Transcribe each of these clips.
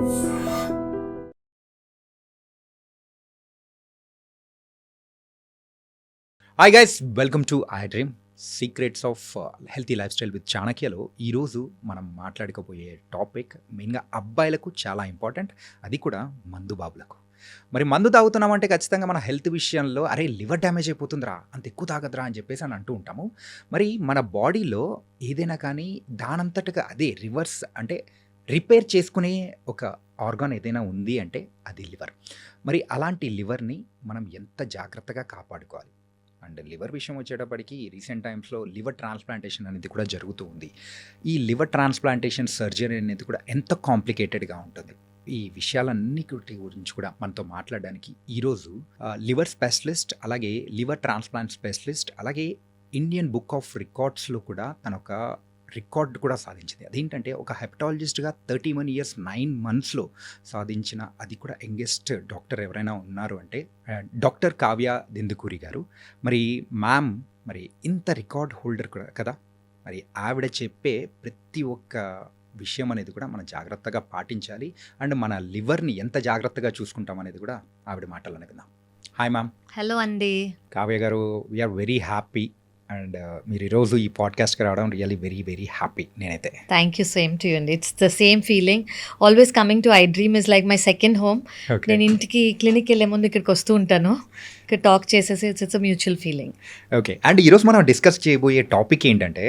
Hi guys, welcome to I dream secrets of healthy life style with చాణక్యలో ఈరోజు మనం మాట్లాడుకోబోయే topic మెయిన్గా అబ్బాయిలకు చాలా ఇంపార్టెంట్, అది కూడా మందు బాబులకు. మరి మందు తాగుతున్నామంటే ఖచ్చితంగా మన హెల్త్ విషయంలో అరే లివర్ డ్యామేజ్ అయిపోతుందిరా, అంత ఎక్కువ తాగద్రా అని చెప్పేసి అని అంటూ ఉంటాము. మరి మన బాడీలో ఏదైనా కానీ దానంతటగా అదే రివర్స్ అంటే రిపేర్ చేసుకునే ఒక ఆర్గాన్ ఏదైనా ఉంది అంటే అది లివర్. మరి అలాంటి లివర్ని మనం ఎంత జాగ్రత్తగా కాపాడుకోవాలి. అండ్ లివర్ విషయం వచ్చేటప్పటికి రీసెంట్ టైమ్స్లో లివర్ ట్రాన్స్ప్లాంటేషన్ అనేది కూడా జరుగుతూ ఉంది. ఈ లివర్ ట్రాన్స్ప్లాంటేషన్ సర్జరీ అనేది కూడా ఎంత కాంప్లికేటెడ్గా ఉంటుంది. ఈ విషయాలన్నిటి గురించి కూడా మనతో మాట్లాడడానికి ఈరోజు లివర్ స్పెషలిస్ట్, అలాగే లివర్ ట్రాన్స్ప్లాంట్ స్పెషలిస్ట్, అలాగే ఇండియన్ బుక్ ఆఫ్ రికార్డ్స్లో కూడా తన ఒక రికార్డ్ కూడా సాధించింది. అదేంటంటే ఒక హెపటాలజిస్ట్గా 31 years 9 monthsలో సాధించిన, అది కూడా యంగెస్ట్ డాక్టర్ ఎవరైనా ఉన్నారు అంటే డాక్టర్ కావ్య దెందుకూరి గారు. మరి మ్యామ్ మరి ఇంత రికార్డ్ హోల్డర్ కూడా కదా, మరి ఆవిడ చెప్పే ప్రతి ఒక్క విషయం అనేది కూడా మనం జాగ్రత్తగా పాటించాలి. అండ్ మన లివర్ని ఎంత జాగ్రత్తగా చూసుకుంటాం అనేది కూడా ఆవిడ మాటలు విందాం. Hi ma'am. హలో అండి. కావ్య గారు, వీఆర్ వెరీ హ్యాపీ అండ్ మీరు ఈరోజు ఈ పాడ్కాస్ట్కి రావడం రియల్లీ వెరీ వెరీ హ్యాపీ. నేనైతే thank you, same to you అండి. It's the same feeling. Always coming to I dream is like my second home. నేను ఇంటికి క్లినిక్ వెళ్ళే ముందు ఇక్కడికి వస్తూ ఉంటాను, ఇక్కడ టాక్ చేసేసి it's mutual feeling. Okay, and ఈరోజు మనం డిస్కస్ చేయబోయే టాపిక్ ఏంటంటే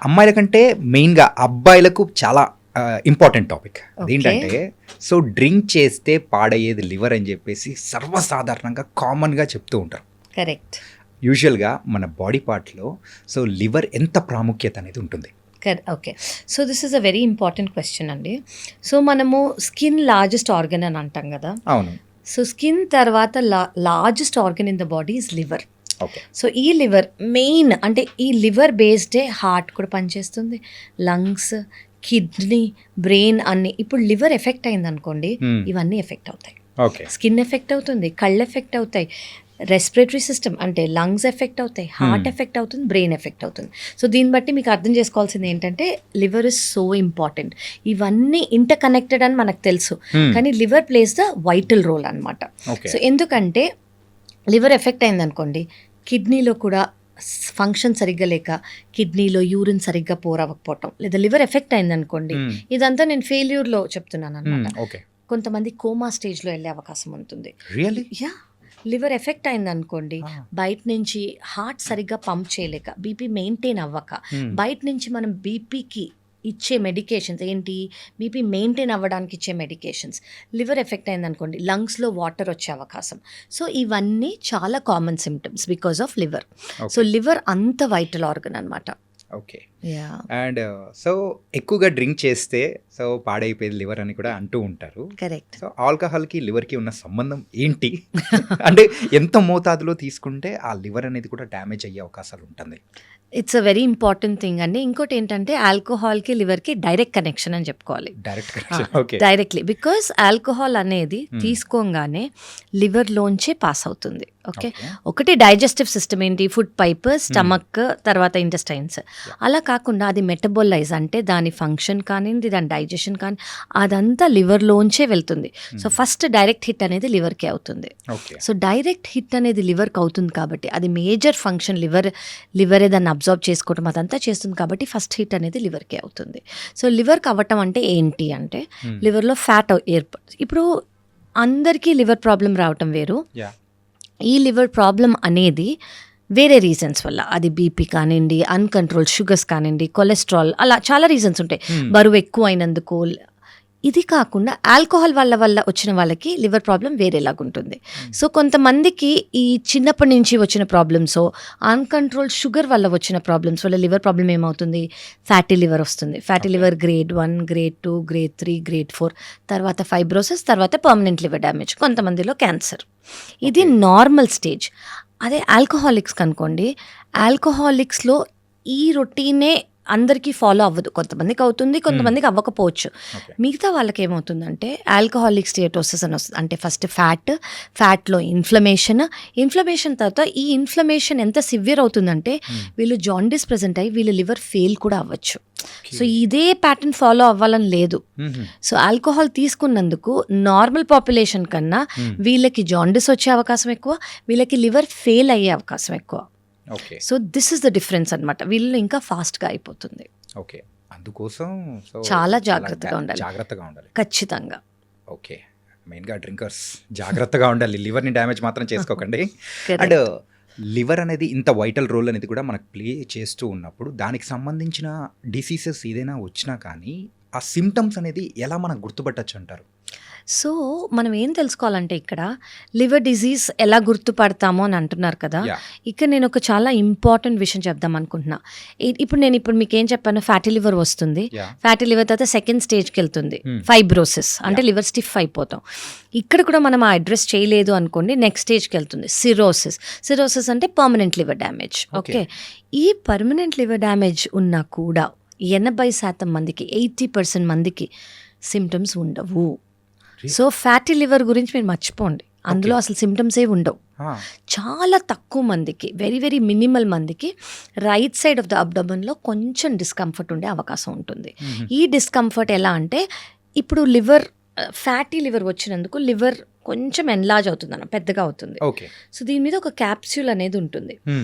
అమ్మాయిల కంటే మెయిన్గా అబ్బాయిలకు చాలా ఇంపార్టెంట్ టాపిక్. అదేంటంటే సో డ్రింక్ చేస్తే పాడయ్యేది లివర్ అని చెప్పేసి సర్వసాధారణంగా కామన్గా చెప్తూ ఉంటారు. కరెక్ట్. యూజువల్గా మన బాడీ పార్ట్లో సో లివర్ ఎంత ప్రాముఖ్యత అనేది ఉంటుంది. Okay, so this is a very important question అండి. సో మనము స్కిన్ లార్జెస్ట్ ఆర్గన్ అని అంటాం కదా. అవును. సో స్కిన్ తర్వాత largest organ in the body is liver. Okay. So ఈ లివర్ మెయిన్ అంటే ఈ లివర్ బేస్డే హార్ట్ కూడా పనిచేస్తుంది, లంగ్స్, కిడ్నీ, బ్రెయిన్ అన్ని. ఇప్పుడు లివర్ ఎఫెక్ట్ అయింది అనుకోండి, ఇవన్నీ ఎఫెక్ట్ అవుతాయి. ఓకే. స్కిన్ ఎఫెక్ట్ అవుతుంది, కళ్ళు ఎఫెక్ట్ అవుతాయి, రెస్పిరేటరీ సిస్టమ్ అంటే లంగ్స్ ఎఫెక్ట్ అవుతాయి, హార్ట్ ఎఫెక్ట్ అవుతుంది, బ్రెయిన్ ఎఫెక్ట్ అవుతుంది. సో దీన్ని బట్టి మీకు అర్థం చేసుకోవాల్సింది ఏంటంటే లివర్ ఇస్ సో ఇంపార్టెంట్. ఇవన్నీ ఇంటర్ కనెక్టెడ్ అని మనకు తెలుసు, కానీ liver plays the vital role అనమాట. సో ఎందుకంటే లివర్ ఎఫెక్ట్ అయిందనుకోండి, కిడ్నీలో కూడా ఫంక్షన్ సరిగ్గా లేక కిడ్నీలో యూరిన్ సరిగ్గా పోరవ్వకపోవటం, లేదా లివర్ ఎఫెక్ట్ అయిందనుకోండి, ఇదంతా నేను ఫెయిల్యూర్లో చెప్తున్నాను అనమాట. కొంతమంది కోమా స్టేజ్లో వెళ్ళే అవకాశం ఉంటుంది. యా, లివర్ ఎఫెక్ట్ అయింది అనుకోండి, బయట నుంచి హార్ట్ సరిగ్గా పంప్ చేయలేక, బీపీ మెయింటైన్ అవ్వక, బయట నుంచి మనం బీపీకి ఇచ్చే మెడికేషన్స్ ఏంటి, బీపీ మెయింటైన్ అవ్వడానికి ఇచ్చే మెడికేషన్స్, లివర్ ఎఫెక్ట్ అయింది అనుకోండి, లంగ్స్లో వాటర్ వచ్చే అవకాశం. సో ఇవన్నీ చాలా common symptoms because of liver. So liver అంత వైటల్ ఆర్గన్ అనమాట. ఓకే. అండ్ సో ఎక్కువగా డ్రింక్ చేస్తే సో పాడైపోయేది లివర్ అని కూడా అంటూ ఉంటారు. కరెక్ట్. సో ఆల్కహాల్కి లివర్కి ఉన్న సంబంధం ఏంటి? అంటే ఎంత మోతాదులో తీసుకుంటే ఆ లివర్ అనేది కూడా డ్యామేజ్ అయ్యే అవకాశాలు ఉంటుంది? It's a very important thing అండి. ఇంకోటి ఏంటంటే ఆల్కహాల్కి లివర్కి డైరెక్ట్ కనెక్షన్ అని చెప్పుకోవాలి. డైరెక్ట్లీ, బికాస్ ఆల్కహాల్ అనేది తీసుకోగానే లివర్లోంచే పాస్ అవుతుంది. ఓకే, ఒకటి డైజెస్టివ్ సిస్టమ్ ఏంటి, ఫుడ్ పైప్, స్టమక్, తర్వాత ఇంటెస్టైన్స్. అలా కాకుండా అది మెటబోలైజ్ అంటే దాని ఫంక్షన్ కానివ్వండి, దాని డైజెషన్ కానీ అదంతా లివర్లోంచే వెళ్తుంది. సో ఫస్ట్ డైరెక్ట్ హిట్ అనేది లివర్కే అవుతుంది. సో డైరెక్ట్ హిట్ అనేది లివర్కి అవుతుంది కాబట్టి అది మేజర్ ఫంక్షన్. లివరే దాన్ని అబ్జార్బ్ చేసుకోవటం అదంతా చేస్తుంది కాబట్టి ఫస్ట్ హిట్ అనేది లివర్కే అవుతుంది. సో లివర్కి అవ్వటం అంటే ఏంటి అంటే లివర్లో ఫ్యాట్ ఇప్పుడు అందరికీ లివర్ ప్రాబ్లం రావటం వేరు. ఈ లివర్ ప్రాబ్లం అనేది వేరే రీజన్స్ వల్ల, అది బీపీ కానివ్వండి, అన్కంట్రోల్ షుగర్స్ కానివ్వండి, కొలెస్ట్రాల్, అలా చాలా రీజన్స్ ఉంటాయి. బరువు ఎక్కువ అయినందుకు. ఇది కాకుండా ఆల్కహాల్ వల్ల వచ్చిన వాళ్ళకి లివర్ ప్రాబ్లం వేరేలాగుంటుంది. సో కొంతమందికి ఈ చిన్నప్పటి నుంచి వచ్చిన ప్రాబ్లమ్స్, అన్కంట్రోల్ షుగర్ వల్ల వచ్చిన ప్రాబ్లమ్స్ వల్ల లివర్ ప్రాబ్లం ఏమవుతుంది, ఫ్యాటీ లివర్ వస్తుంది. Fatty liver grade 1, grade 2, grade 3, grade 4, తర్వాత ఫైబ్రోసిస్, తర్వాత పర్మనెంట్ లివర్ డ్యామేజ్, కొంతమందిలో క్యాన్సర్. ఇది నార్మల్ స్టేజ్. అదే ఆల్కహాలిక్స్ కనుకోండి, ఆల్కహాలిక్స్లో ఈ రొటీనే అందరికీ ఫాలో అవ్వదు, కొంతమందికి అవుతుంది, కొంతమందికి అవ్వకపోవచ్చు. ఓకే. మిగతా వాళ్ళకి ఏమవుతుందంటే ఆల్కహాలిక్ స్టియాటోసిస్ అని వస్తుంది. అంటే ఫస్ట్ ఫ్యాట్లో ఇన్ఫ్లమేషన్ తర్వాత ఈ ఇన్ఫ్లమేషన్ ఎంత సివియర్ అవుతుందంటే వీళ్ళు జాండిస్ ప్రెజెంట్ అయ్యి వీళ్ళ లివర్ ఫెయిల్ కూడా అవ్వచ్చు. సో ఇదే ప్యాటర్న్ ఫాలో అవ్వాలని లేదు. సో ఆల్కహాల్ తీసుకున్నందుకు నార్మల్ పాపులేషన్ కన్నా వీళ్ళకి జాండిస్ వచ్చే అవకాశం ఎక్కువ, వీళ్ళకి లివర్ ఫెయిల్ అయ్యే అవకాశం ఎక్కువ. Okay. So this is the difference అనమాట. వీళ్ళు ఇంకా ఫాస్ట్గా అయిపోతుంది. ఓకే. అందుకోసం చాలా జాగ్రత్తగా ఉండాలి. జాగ్రత్తగా ఉండాలి ఖచ్చితంగా. ఓకే. మెయిన్గా డ్రింకర్స్ జాగ్రత్తగా ఉండాలి, లివర్ని డ్యామేజ్ మాత్రం చేసుకోకండి. Correct. అండ్ లివర్ అనేది ఇంత వైటల్ రోల్ అనేది కూడా మనకు ప్లే చేస్తూ ఉన్నప్పుడు దానికి సంబంధించిన డిసీజెస్ ఏదైనా వచ్చినా కానీ ఆ సిమ్టమ్స్ అనేది ఎలా మనం గుర్తుపట్టచ్చు అంటారు? సో మనం ఏం తెలుసుకోవాలంటే ఇక్కడ లివర్ డిజీజ్ ఎలా గుర్తుపడతామో అని అంటున్నారు కదా. Yeah. ఇక్కడ నేను ఒక చాలా ఇంపార్టెంట్ విషయం చెప్దాం అనుకుంటున్నా. ఇప్పుడు మీకు ఏం చెప్పాను, ఫ్యాటీ లివర్ వస్తుంది. Yeah. ఫ్యాటీ లివర్ తర్వాత సెకండ్ స్టేజ్కి వెళ్తుంది, ఫైబ్రోసిస్ అంటే లివర్ స్టిఫ్ అయిపోతాం. ఇక్కడ కూడా మనం ఆ అడ్రస్ చేయలేదు అనుకోండి, నెక్స్ట్ స్టేజ్కి వెళ్తుంది సిరోసిస్ అంటే పర్మనెంట్ లివర్ డ్యామేజ్. ఓకే. ఈ పర్మనెంట్ లివర్ డ్యామేజ్ ఉన్నా కూడా 80% మందికి 80% మందికి సిమ్టమ్స్ ఉండవు. సో ఫ్యాటీ లివర్ గురించి మీరు మర్చిపోండి, అందులో అసలు సిమ్టమ్స్ ఏ ఉండవు. చాలా తక్కువ మందికి, వెరీ వెరీ మినిమల్ మందికి రైట్ సైడ్ ఆఫ్ ద అబ్డమన్లో కొంచెం డిస్కంఫర్ట్ ఉండే అవకాశం ఉంటుంది. ఈ డిస్కంఫర్ట్ ఎలా అంటే ఇప్పుడు ఫ్యాటీ లివర్ వచ్చినందుకు లివర్ కొంచెం ఎన్లార్జ్ అవుతుంది అన్న, పెద్దగా అవుతుంది. ఓకే. సో దీని మీద ఒక క్యాప్సూల్ అనేది ఉంటుంది.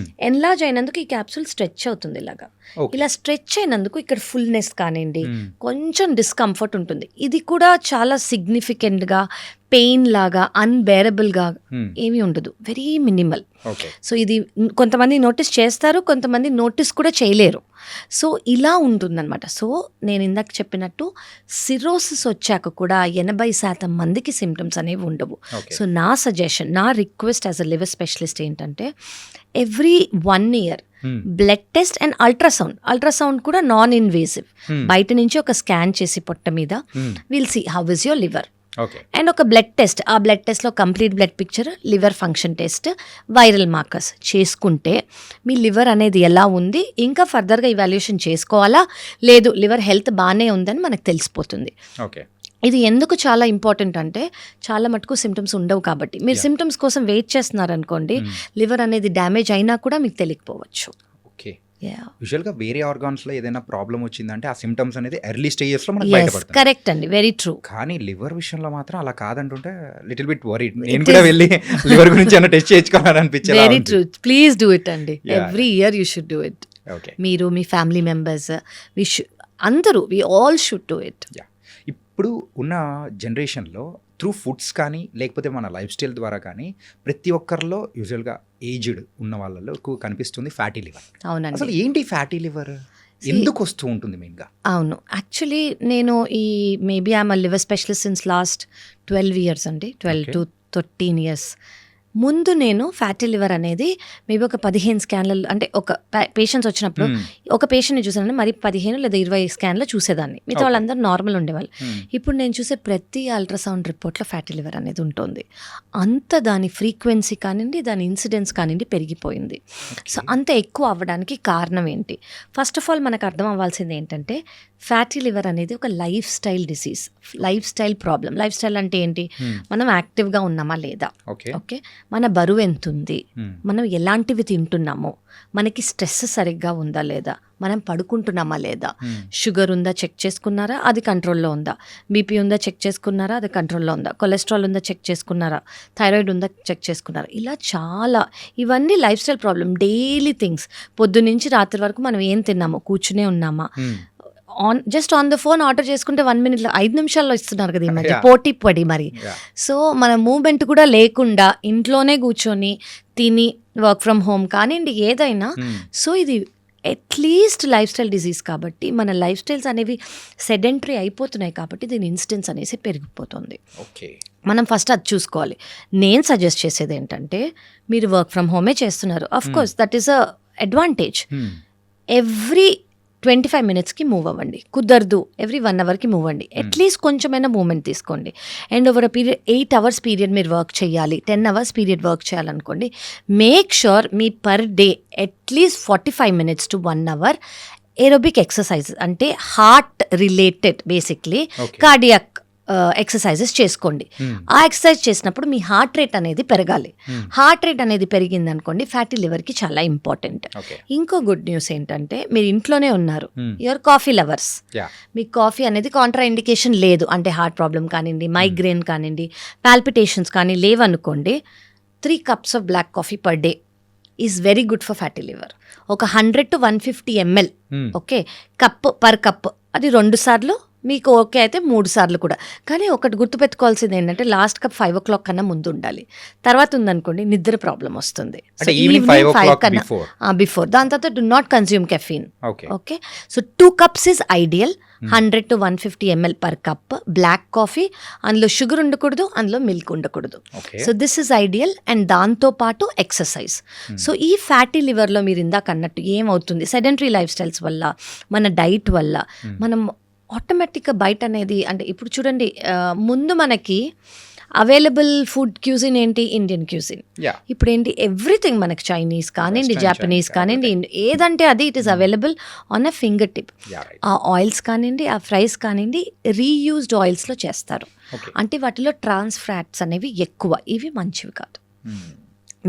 ఎన్లార్జ్ అయినందుకు ఈ క్యాప్సూల్ స్ట్రెచ్ అవుతుంది ఇలాగా. ఇలా స్ట్రెచ్ అయినందుకు ఇక్కడ ఫుల్నెస్ కానివ్వండి, కొంచెం డిస్కంఫర్ట్ ఉంటుంది. ఇది కూడా చాలా సిగ్నిఫికెంట్గా పెయిన్ లాగా అన్బేరబుల్గా ఏమీ ఉండదు, వెరీ మినిమల్. సో ఇది కొంతమంది నోటీస్ చేస్తారు, కొంతమంది నోటీస్ కూడా చేయలేరు. సో ఇలా ఉంటుందన్నమాట. సో నేను ఇందాక చెప్పినట్టు సిరోసిస్ వచ్చాక కూడా 80% మందికి సిమ్టమ్స్ అనేవి ఉండవు. సో నా సజెషన్, నా request as a liver specialist ఏంటంటే every 1 year blood test and ultrasound కూడా నాన్ ఇన్వేసివ్, బయట నుంచి ఒక స్కాన్ చేసి పొట్ట మీద will see how is your liver. And ఒక బ్లడ్ టెస్ట్, ఆ బ్లడ్ టెస్ట్లో complete blood picture, liver function test, viral markers చేసుకుంటే మీ లివర్ అనేది ఎలా ఉంది, ఇంకా ఫర్దర్గా ఇవాల్యుయేషన్ చేసుకోవాలా లేదు, లివర్ హెల్త్ బాగానే ఉందని మనకు తెలిసిపోతుంది. ఓకే. ఇది ఎందుకు చాలా ఇంపార్టెంట్ అంటే చాలా మటుకు సిమ్టమ్స్ ఉండవు కాబట్టి. మీరు సిమ్టమ్స్ కోసం వెయిట్ చేస్తున్నారనుకోండి, లివర్ అనేది డ్యామేజ్ అయినా కూడా మీకు తెలియకపోవచ్చు. ఓకే. యూజువల్గా వేరే ఆర్గాన్స్లో ఏదైనా ప్రాబ్లం వచ్చిందంటే ఆ సిమ్టమ్స్ అనేది ఎర్లీ స్టేజెస్లో మనకు బయటపడుతుంది. కరెక్ట్ అండి, వెరీ ట్రూ. కానీ లివర్ విషయంలో మాత్రం అలా కాదంటుంటే లిటిల్ బిట్ వరీడ్. నేను కూడా వెళ్ళి లివర్ గురించి ఏమైనా టెస్ట్ చేయించుకోవాలని అనిపించింది. Very true, please do it అండి. Every year you should do it. Okay. మీరు, మీ ఫ్యామిలీ మెంబర్స్, అందరూ, we all should do it. ఇప్పుడు ఉన్న జనరేషన్లో త్రూ ఫుడ్స్ కానీ లేకపోతే మన లైఫ్ స్టైల్ ద్వారా కానీ ప్రతి ఒక్కరిలో యూజువల్గా ఏజ్డ్ ఉన్న వాళ్ళలో ఎక్కువ కనిపిస్తుంది ఫ్యాటీ లివర్. అవునండి. అసలు ఏంటి ఫ్యాటీ లివర్, ఎందుకు వస్తూ ఉంటుంది మెయిన్గా? అవును, యాక్చువల్లీ నేను maybe I'm liver specialist since last 12 years అండి, 12 to 13 years. ముందు నేను ఫ్యాటీ లివర్ అనేది మేబీ ఒక 15 స్కాన్లు, అంటే ఒక పేషెంట్స్ వచ్చినప్పుడు ఒక పేషెంట్ని చూసానంటే మరి 15 లేదా 20 స్కాన్లో చూసేదాన్ని, మిగతా వాళ్ళందరూ నార్మల్ ఉండేవాళ్ళు. ఇప్పుడు నేను చూసే ప్రతి అల్ట్రాసౌండ్ రిపోర్ట్లో ఫ్యాటీ లివర్ అనేది ఉంటుంది. అంత దాని ఫ్రీక్వెన్సీ కానివ్వండి, దాని ఇన్సిడెన్స్ కానివ్వండి పెరిగిపోయింది. సో అంత ఎక్కువ అవ్వడానికి కారణం ఏంటి? ఫస్ట్ ఆఫ్ ఆల్ మనకు అర్థం అవ్వాల్సింది ఏంటంటే ఫ్యాటీ లివర్ అనేది ఒక life style disease, life style problem. Life style అంటే ఏంటి? మనం యాక్టివ్గా ఉన్నామా లేదా, ఓకే, మన బరువు ఎంత ఉంది, మనం ఎలాంటివి తింటున్నామో, మనకి స్ట్రెస్ సరిగ్గా ఉందా లేదా, మనం పడుకుంటున్నామా లేదా, షుగర్ ఉందా చెక్ చేసుకున్నారా, అది కంట్రోల్లో ఉందా, బీపీ ఉందా చెక్ చేసుకున్నారా, అది కంట్రోల్లో ఉందా, కొలెస్ట్రాల్ ఉందా చెక్ చేసుకున్నారా, థైరాయిడ్ ఉందా చెక్ చేసుకున్నారా, ఇలా చాలా, ఇవన్నీ life style problem, daily things. పొద్దున్నుంచి రాత్రి వరకు మనం ఏం తిన్నామో, కూర్చునే ఉన్నామా, just on the phone order చేసుకుంటే 1 minute 5 నిమిషాల్లో ఇస్తున్నారు కదా ఈ మధ్య, పోటీ పడి మరి. సో మన మూవ్మెంట్ కూడా లేకుండా ఇంట్లోనే కూర్చొని తిని, వర్క్ ఫ్రమ్ హోమ్ కానివ్వండి ఏదైనా. సో ఇది అట్లీస్ట్ లైఫ్ స్టైల్ డిజీజ్ కాబట్టి మన లైఫ్ స్టైల్స్ అనేవి సెడెంటరీ అయిపోతున్నాయి కాబట్టి దీని ఇన్సిడెన్స్ అనేసి పెరిగిపోతుంది. మనం ఫస్ట్ అది చూసుకోవాలి. నేను సజెస్ట్ చేసేది ఏంటంటే మీరు వర్క్ ఫ్రమ్ హోమే చేస్తున్నారు, of course that is a advantage. Every 25 minutesకి మూవ్ అవ్వండి, కుదరదు ఎవ్రీ 1 hourకి మూవ్ అవ్వండి, అట్లీస్ట్ కొంచెమైనా మూవ్మెంట్ తీసుకోండి. And over a period 8 hours period మీరు వర్క్ చేయాలి, 10 hours పీరియడ్ వర్క్ చేయాలనుకోండి, మేక్ షూర్ మీ per day at least 45 minutes to 1 hour aerobic exercise అంటే heart related basically okay. Cardiac exercises చేసుకోండి. ఆ ఎక్సర్సైజ్ చేసినప్పుడు మీ హార్ట్ రేట్ అనేది పెరగాలి. హార్ట్ రేట్ అనేది పెరిగింది అనుకోండి ఫ్యాటీ లివర్కి చాలా ఇంపార్టెంట్. ఓకే. ఇంకో గుడ్ న్యూస్ ఏంటంటే మీరు ఇంట్లోనే ఉన్నారు, Hmm. Your coffee lovers, ya. మీకు కాఫీ అనేది కాంట్రా ఇండికేషన్ లేదు అంటే హార్ట్ ప్రాబ్లం కానివ్వండి, మైగ్రేన్ కానివ్వండి, పాల్పిటేషన్స్ కానీ లేవనుకోండి, 3 cups of black coffee per day is very good for fatty liver. ఒక 100 to 150 ml okay cup per cup, అది 2 సార్లు మీకు ఓకే అయితే 3 సార్లు కూడా. కానీ ఒకటి గుర్తుపెట్టుకోవాల్సింది ఏంటంటే లాస్ట్ కప్ 5 o'clock కన్నా ముందు ఉండాలి. తర్వాత ఉందనుకోండి నిద్ర ప్రాబ్లం వస్తుంది. అంటే ఈవినింగ్ 5 o'clock బిఫోర్. బిఫోర్ దాని తర్వాత do not consume caffeine. Okay. Okay, so 2 cups is ideal. 100 to 150 ml per cup black coffee, అందులో షుగర్ ఉండకూడదు, అందులో మిల్క్ ఉండకూడదు. Okay. So this is ideal. And దాంతో పాటు ఎక్సర్సైజ్. సో ఈ ఫ్యాటీ లివర్లో మీరు ఇందాక అన్నట్టు ఏమవుతుంది, సెడెంటరీ లైఫ్ స్టైల్స్ వల్ల, మన డైట్ వల్ల మనం ఆటోమేటిక్గా బయట అనేది అంటే ఇప్పుడు చూడండి ముందు మనకి అవైలబుల్ ఫుడ్ క్యూజిన్ ఏంటి, ఇండియన్ క్యూజిన్. యా. ఇప్పుడు ఏంటి ఎవ్రీథింగ్ మనకి చైనీస్ కానివ్వండి, Western, జాపనీస్ Chinese, కానివ్వండి, ఏదంటే అది it is available on a finger tip. Yeah, right. ఆ ఆయిల్స్ కానివ్వండి, ఆ ఫ్రైస్ కానివ్వండి రీయూజ్డ్ ఆయిల్స్లో చేస్తారు. ఓకే. అంటే వాటిలో ట్రాన్స్ ఫ్యాట్స్ అనేవి ఎక్కువ, ఇవి మంచివి కాదు. Hmm.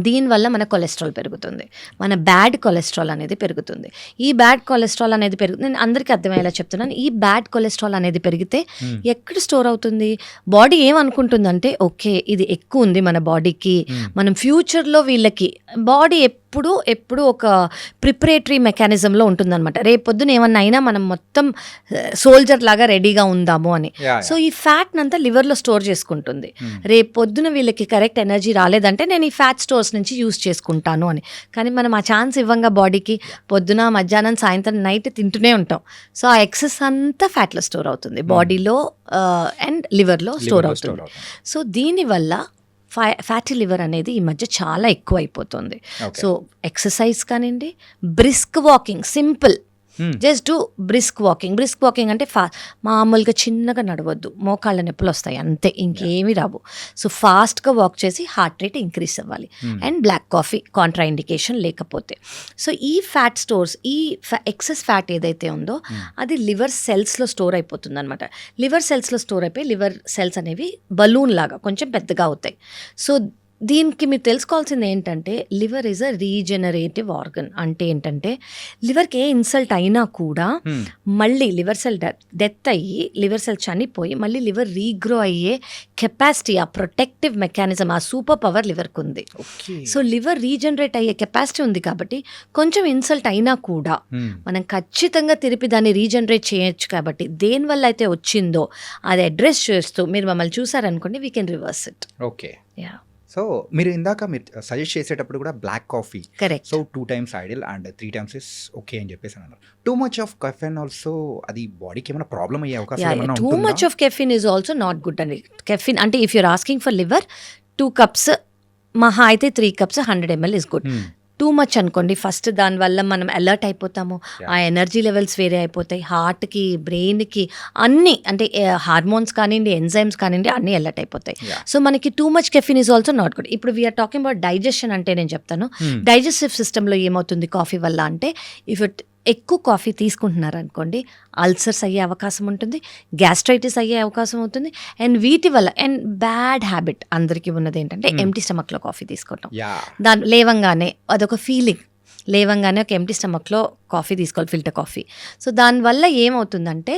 దీనివల్ల మన కొలెస్ట్రాల్ పెరుగుతుంది, మన బ్యాడ్ కొలెస్ట్రాల్ అనేది పెరుగుతుంది. ఈ బ్యాడ్ కొలెస్ట్రాల్ అనేది నేను అందరికీ అర్థమయ్యేలా చెప్తున్నాను. ఈ బ్యాడ్ కొలెస్ట్రాల్ అనేది పెరిగితే ఎక్కడ స్టోర్ అవుతుంది, బాడీ ఏమనుకుంటుందంటే ఓకే ఇది ఎక్కువ ఉంది మన బాడీకి, మనం ఫ్యూచర్లో వీళ్ళకి బాడీ ఎప్పుడు ఒక ప్రిపరేటరీ మెకానిజంలో ఉంటుందన్నమాట. రేపు పొద్దున ఏమన్నా అయినా మనం మొత్తం సోల్జర్ లాగా రెడీగా ఉందాము అని. యా, సో ఈ ఫ్యాట్ నంతా లివర్లో స్టోర్ చేసుకుంటుంది. రేపు పొద్దున వీళ్ళకి కరెక్ట్ ఎనర్జీ రాలేదంటే నేను ఈ ఫ్యాట్ స్టోర్స్ నుంచి యూస్ చేసుకుంటాను అని. కానీ మనం ఆ ఛాన్స్ ఇవ్వంగా బాడీకి, పొద్దున మధ్యాహ్నం సాయంత్రం నైట్ తింటూనే ఉంటాం. సో ఆ ఎక్సెస్ అంతా ఫ్యాట్లో స్టోర్ అవుతుంది బాడీలో అండ్ లివర్లో స్టోర్ అవుతుంది. సో దీనివల్ల ఫ్యాటీ లివర్ అనేది ఈ మధ్య చాలా ఎక్కువ అయిపోతుంది. Okay. సో ఎక్సర్సైజ్ కానివ్వండి, brisk walking, simple just do brisk walking. Brisk walking అంటే మామూలుగా చిన్నగా నడవద్దు, మోకాళ్ళ నొప్పులు వస్తాయి అంతే, ఇంకేమీ రావు. సో ఫాస్ట్గా వాక్ చేసి హార్ట్ రేట్ ఇంక్రీజ్ అవ్వాలి. And black coffee contraindication లేకపోతే. సో ఈ ఫ్యాట్ స్టోర్స్, ఈ ఎక్సెస్ ఫ్యాట్ ఏదైతే ఉందో అది లివర్ సెల్స్లో స్టోర్ అయిపోతుంది అనమాట. లివర్ సెల్స్లో స్టోర్ అయిపోయి లివర్ సెల్స్ అనేవి బలూన్ లాగా కొంచెం పెద్దగా అవుతాయి. సో దీనికి మీరు తెలుసుకోవాల్సింది ఏంటంటే liver is a regenerative organ. అంటే ఏంటంటే లివర్కి ఏ ఇన్సల్ట్ అయినా కూడా మళ్ళీ లివర్ సెల్ డెత్ అయ్యి లివర్ సెల్ చనిపోయి మళ్ళీ లివర్ రీగ్రో అయ్యే కెపాసిటీ, ఆ ప్రొటెక్టివ్ మెకానిజం, ఆ సూపర్ పవర్ లివర్కి ఉంది. సో లివర్ రీజనరేట్ అయ్యే కెపాసిటీ ఉంది కాబట్టి కొంచెం ఇన్సల్ట్ అయినా కూడా మనం ఖచ్చితంగా తిరిపి దాన్ని రీజనరేట్ చేయొచ్చు. కాబట్టి దేనివల్ల అయితే వచ్చిందో అది అడ్రస్ చేస్తూ మీరు మమ్మల్ని చూసారనుకోండి, we can reverse it. Okay. Yeah, so మీరు ఇందాక మీరు సజెస్ట్ చేసేటప్పుడు కూడా black coffee, correct. So 2 times ideal and 3 times is okay అని చెప్పేసి అన్నారు. Too much of caffeine also అది బాడీకి ఏమైనా ప్రాబ్లం అయ్యే అవకాశం ఏమైనా too much of caffeine is also not good అండి. కెఫిన్ అంటే if you're asking for liver 2 cups, మహా అయితే 3 cups 100 ml is good. Too much అనుకోండి, ఫస్ట్ దానివల్ల మనం అలర్ట్ అయిపోతాము, ఆ ఎనర్జీ లెవెల్స్ వేరే అయిపోతాయి, హార్ట్కి, బ్రెయిన్కి అన్నీ, అంటే హార్మోన్స్ కానివ్వండి, ఎంజైమ్స్ కానివ్వండి, అన్నీ అలర్ట్ అయిపోతాయి. సో మనకి too much caffeine is also not good. ఇప్పుడు వీఆర్ టాకింగ్ అబౌట్ డైజెషన్. అంటే నేను చెప్తాను డైజెస్టివ్ సిస్టంలో ఏమవుతుంది కాఫీ వల్ల అంటే, ఇఫ్ ఇట్ ఎక్కువ కాఫీ తీసుకుంటున్నారు అనుకోండి, అల్సర్స్ అయ్యే అవకాశం ఉంటుంది, గ్యాస్ట్రైటిస్ అయ్యే అవకాశం అవుతుంది. అండ్ వీటి వల్ల అండ్ బ్యాడ్ హ్యాబిట్ అందరికీ ఉన్నది ఏంటంటే ఎంటీ స్టమక్లో కాఫీ తీసుకోవటం. దాని లేవంగానే అదొక ఫీలింగ్, లేవంగానే ఒక ఎంటీ స్టమక్లో కాఫీ తీసుకోవాలి, ఫిల్టర్ కాఫీ. సో దానివల్ల ఏమవుతుందంటే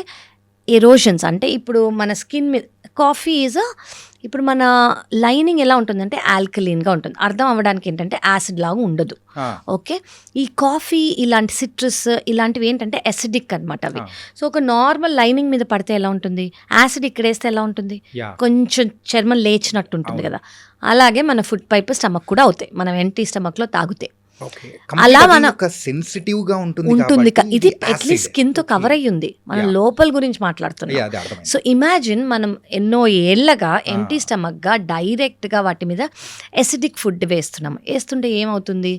ఎరోషన్స్, అంటే ఇప్పుడు మన స్కిన్ మీద కాఫీ ఈజ్ ఇప్పుడు మన లైనింగ్ ఎలా ఉంటుందంటే ఆల్కలీన్గా ఉంటుంది. అర్థం అవ్వడానికి ఏంటంటే యాసిడ్ లాగా ఉండదు. ఓకే, ఈ కాఫీ ఇలాంటి సిట్రస్ ఇలాంటివి ఏంటంటే అసిడిక్ అనమాట అవి. సో ఒక నార్మల్ లైనింగ్ మీద పడితే ఎలా ఉంటుంది, యాసిడ్ ఇక్కడ వేస్తే ఎలా ఉంటుంది, కొంచెం చర్మం లేచినట్టు ఉంటుంది కదా. అలాగే మన ఫుడ్ పైప్, స్టమక్ కూడా అవుతాయి మనం ఎంటీ స్టమక్లో తాగితే. అలా మన సెన్సిటివ్ గా ఉంటుంది. ఇది అట్లీస్ట్ స్కిన్ తో కవర్ అయ్యి ఉంది, మనం లోపల గురించి మాట్లాడుతున్నాం. సో ఇమాజిన్ మనం ఎన్నో ఏళ్లగా ఎంటీ స్టమక్ గా డైరెక్ట్ గా వాటి మీద ఎసిడిక్ ఫుడ్ వేస్తుంటే ఏమవుతుంది,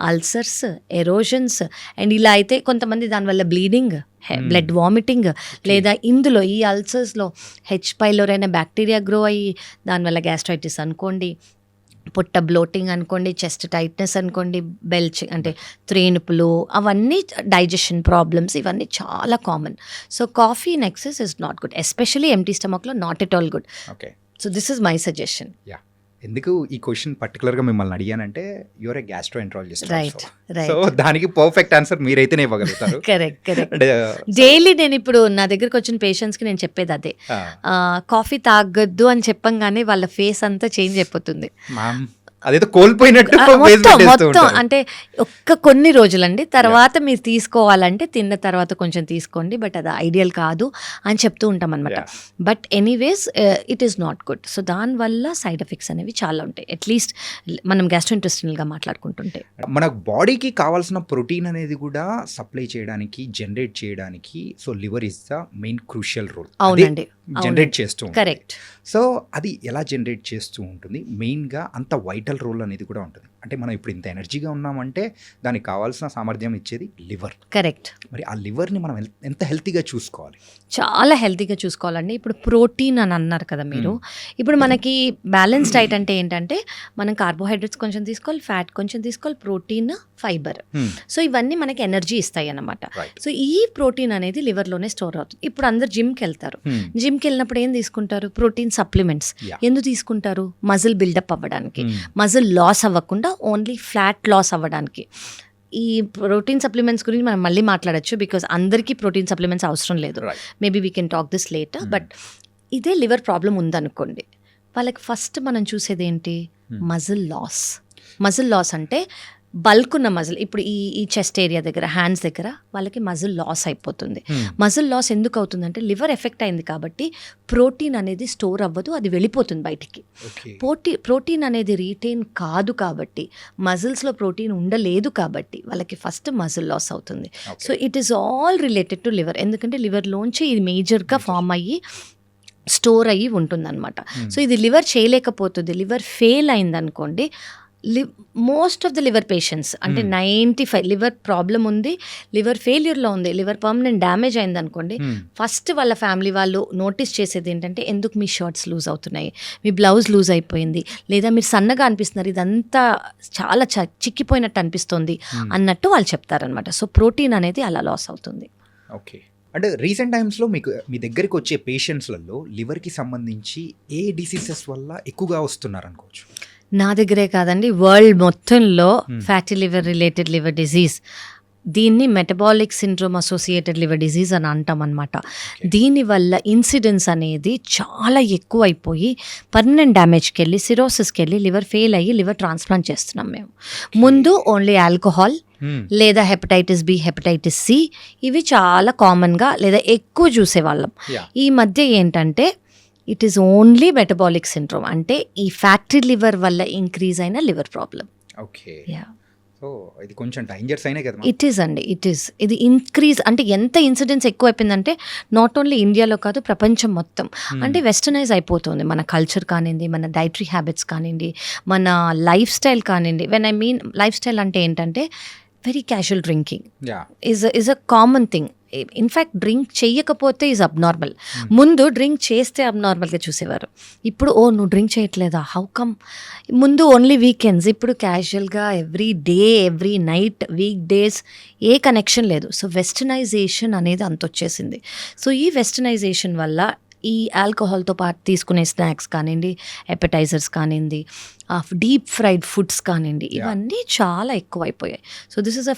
అల్సర్స్, ఎరోషన్స్. అండ్ ఇలా అయితే కొంతమంది దానివల్ల బ్లీడింగ్, బ్లడ్ వామిటింగ్, లేదా ఇందులో ఈ అల్సర్స్లో హెచ్ పైలోరీ అనే బ్యాక్టీరియా గ్రో అయ్యి దానివల్ల గ్యాస్ట్రైటిస్ అనుకోండి, పొట్ట బ్లోటింగ్ అనుకోండి, చెస్ట్ టైట్నెస్ అనుకోండి, బెల్చ్ అంటే త్రేనుపులు, అవన్నీ డైజెషన్ ప్రాబ్లమ్స్, ఇవన్నీ చాలా common. So coffee in excess is not good, especially empty స్టమక్లో not at all good. Okay. So this is my suggestion. ఎందుకు ఈ క్వశ్చన్ పర్టికులర్గా మిమ్మల్ని అడిగానంటే you're a gastroenterologist, right so దానికి పర్ఫెక్ట్ ఆన్సర్ మీరైతేనే ఇవ్వగలుగుతారు. కరెక్ట్. అంటే డైలీ నేను ఇప్పుడు నా దగ్గరకు వచ్చిన పేషెంట్స్కి నేను చెప్పేది అదే, కాఫీ తాగొద్దు అని చెప్పంగానే వాళ్ళ ఫేస్ అంతా చేంజ్ అయిపోతుంది. మ్యామ్ అదేదో కోల్పోయినట్టు మొత్తం అంటే కొన్ని రోజులండి, తర్వాత మీరు తీసుకోవాలంటే తిన్న తర్వాత కొంచెం తీసుకోండి, బట్ అది ఐడియల్ కాదు అని చెప్తూ ఉంటాం అనమాట. But anyways it is not good. So దానివల్ల సైడ్ ఎఫెక్ట్స్ అనేవి చాలా ఉంటాయి, అట్లీస్ట్ మనం గ్యాస్ట్రోఇంటెస్టినల్గా మాట్లాడుకుంటుంటే. మన బాడీకి కావాల్సిన ప్రోటీన్ అనేది కూడా సప్లై చేయడానికి, జనరేట్ చేయడానికి, so liver is the main crucial role. అవునండి, జనరేట్ చేస్తూ కరెక్ట్. సో అది ఎలా జనరేట్ చేస్తూ ఉంటుంది, మెయిన్గా అంత వైటల్ రోల్ అనేది కూడా ఉంటుంది. అంటే మనం ఇప్పుడు ఇంత ఎనర్జీగా ఉన్నామంటే దానికి కావాల్సిన సామర్థ్యం ఇచ్చేది లివర్. కరెక్ట్. మరి ఆ లివర్ని మనం ఎంత హెల్తీగా చూసుకోవాలి? చాలా హెల్తీగా చూసుకోవాలండి. ఇప్పుడు ప్రోటీన్ అని అన్నారు కదా మీరు, ఇప్పుడు మనకి బ్యాలెన్స్ డైట్ అంటే ఏంటంటే మనం కార్బోహైడ్రేట్స్ కొంచెం తీసుకోవాలి, ఫ్యాట్ కొంచెం తీసుకోవాలి, ప్రోటీన్, ఫైబర్. సో ఇవన్నీ మనకి ఎనర్జీ ఇస్తాయి అన్నమాట. సో ఈ ప్రోటీన్ అనేది లివర్లోనే స్టోర్ అవుతుంది. ఇప్పుడు అందరు జిమ్కి వెళ్తారు, జిమ్కి వెళ్ళినప్పుడు ఏం తీసుకుంటారు? Protein supplements. ఎందుకు తీసుకుంటారు? మజిల్ బిల్డప్ అవ్వడానికి, మజిల్ లాస్ అవ్వకుండా ఓన్లీ ఫ్లాట్ లాస్ అవ్వడానికి. ఈ ప్రోటీన్ సప్లిమెంట్స్ గురించి మనం మళ్ళీ మాట్లాడచ్చు, బికాజ్ అందరికీ ప్రోటీన్ సప్లిమెంట్స్ అవసరం లేదు. Maybe we can talk this later. But ఇదే లివర్ ప్రాబ్లం ఉందనుకోండి, వాళ్ళకి ఫస్ట్ మనం చూసేది ఏంటి? Muscle loss. మజిల్ లాస్ అంటే బల్క్ ఉన్న మజిల్, ఇప్పుడు ఈ చెస్ట్ ఏరియా దగ్గర, హ్యాండ్స్ దగ్గర వాళ్ళకి మజిల్ లాస్ అయిపోతుంది. మజిల్ లాస్ ఎందుకు అవుతుందంటే లివర్ ఎఫెక్ట్ అయింది కాబట్టి ప్రోటీన్ అనేది స్టోర్ అవ్వదు, అది వెళ్ళిపోతుంది బయటికి. ప్రోటీన్ అనేది రీటైన్ కాదు కాబట్టి, మజిల్స్లో ప్రోటీన్ ఉండలేదు కాబట్టి వాళ్ళకి ఫస్ట్ మజిల్ లాస్ అవుతుంది. So it is all related to liver. ఎందుకంటే లివర్లోంచి ఇది మేజర్గా ఫామ్ అయ్యి స్టోర్ అయ్యి ఉంటుందన్నమాట. సో ఇది లివర్ చేయలేకపోతుంది. లివర్ ఫెయిల్ అయిందనుకోండి, most of the liver patients అంటే 95 లివర్ ప్రాబ్లం ఉంది, లివర్ ఫెయిల్యూర్లో ఉంది, లివర్ పర్మనెంట్ డ్యామేజ్ అయింది అనుకోండి, ఫస్ట్ వాళ్ళ ఫ్యామిలీ వాళ్ళు నోటీస్ చేసేది ఏంటంటే, ఎందుకు మీ షర్ట్స్ లూజ్ అవుతున్నాయి, మీ బ్లౌజ్ లూజ్ అయిపోయింది, లేదా మీరు సన్నగా అనిపిస్తున్నారు, ఇదంతా చాలా చిక్కిపోయినట్టు అనిపిస్తుంది అన్నట్టు వాళ్ళు చెప్తారనమాట. సో ప్రోటీన్ అనేది అలా లాస్ అవుతుంది. ఓకే. అంటే రీసెంట్ టైమ్స్లో మీకు మీ దగ్గరికి వచ్చే పేషెంట్స్లలో లివర్కి సంబంధించి ఏ డిసీజెస్ వల్ల ఎక్కువగా వస్తున్నారు అనుకోవచ్చు? నా దగ్గరే కాదండి, వరల్డ్ మొత్తంలో fatty liver related liver disease, దీన్ని metabolic syndrome associated liver disease అని అంటాం అనమాట. దీనివల్ల ఇన్సిడెన్స్ అనేది చాలా ఎక్కువ అయిపోయి పర్మనెంట్ డ్యామేజ్కి వెళ్ళి, సిరోసిస్కి వెళ్ళి, లివర్ ఫెయిల్ అయ్యి లివర్ ట్రాన్స్ప్లాంట్ చేస్తున్నాం మేము. ముందు ఓన్లీ ఆల్కహాల్ లేదా హెపటైటిస్ బి, హెపటైటిస్ సి, ఇవి చాలా కామన్గా లేదా ఎక్కువ చూసేవాళ్ళం. ఈ మధ్య ఏంటంటే it is only metabolic syndrome, అంటే ఈ ఫ్యాటీ లివర్ వల్ల ఇంక్రీజ్ అయిన లివర్ ప్రాబ్లం. ఓకే. సో ఇది కొంచెం డేంజర్స్ అయినా కదా? ఇట్ ఈస్ అండి, ఇట్ ఈస్. ఇది ఇంక్రీజ్ అంటే ఎంత ఇన్సిడెన్స్ ఎక్కువ అయిపోయిందంటే నాట్ ఓన్లీ ఇండియాలో కాదు, ప్రపంచం మొత్తం. అంటే వెస్టర్నైజ్ అయిపోతుంది మన కల్చర్ కానివ్వండి, మన డైటరీ హ్యాబిట్స్ కానివ్వండి, మన లైఫ్ స్టైల్ కానివ్వండి. When I mean life style అంటే ఏంటంటే very casual drinking is a common thing. In fact drink చేయకపోతే ఈజ్ అబ్నార్మల్. ముందు డ్రింక్ చేస్తే అబ్నార్మల్గా చూసేవారు, ఇప్పుడు ఓ నువ్వు డ్రింక్ చేయట్లేదా, హౌ కమ్? ముందు ఓన్లీ వీకెండ్స్, ఇప్పుడు క్యాజువల్గా every day, every night, week days, ఏ కనెక్షన్ లేదు. సో వెస్టర్నైజేషన్ అనేది అంత వచ్చేసింది. సో ఈ వెస్టర్నైజేషన్ వల్ల ఈ ఆల్కహాల్తో పాటు తీసుకునే స్నాక్స్ కానివ్వండి, ఎపటైజర్స్ కానివ్వండి, డీప్ ఫ్రైడ్ ఫుడ్స్ కానివ్వండి, ఇవన్నీ చాలా ఎక్కువైపోయాయి. సో దిస్ ఇస్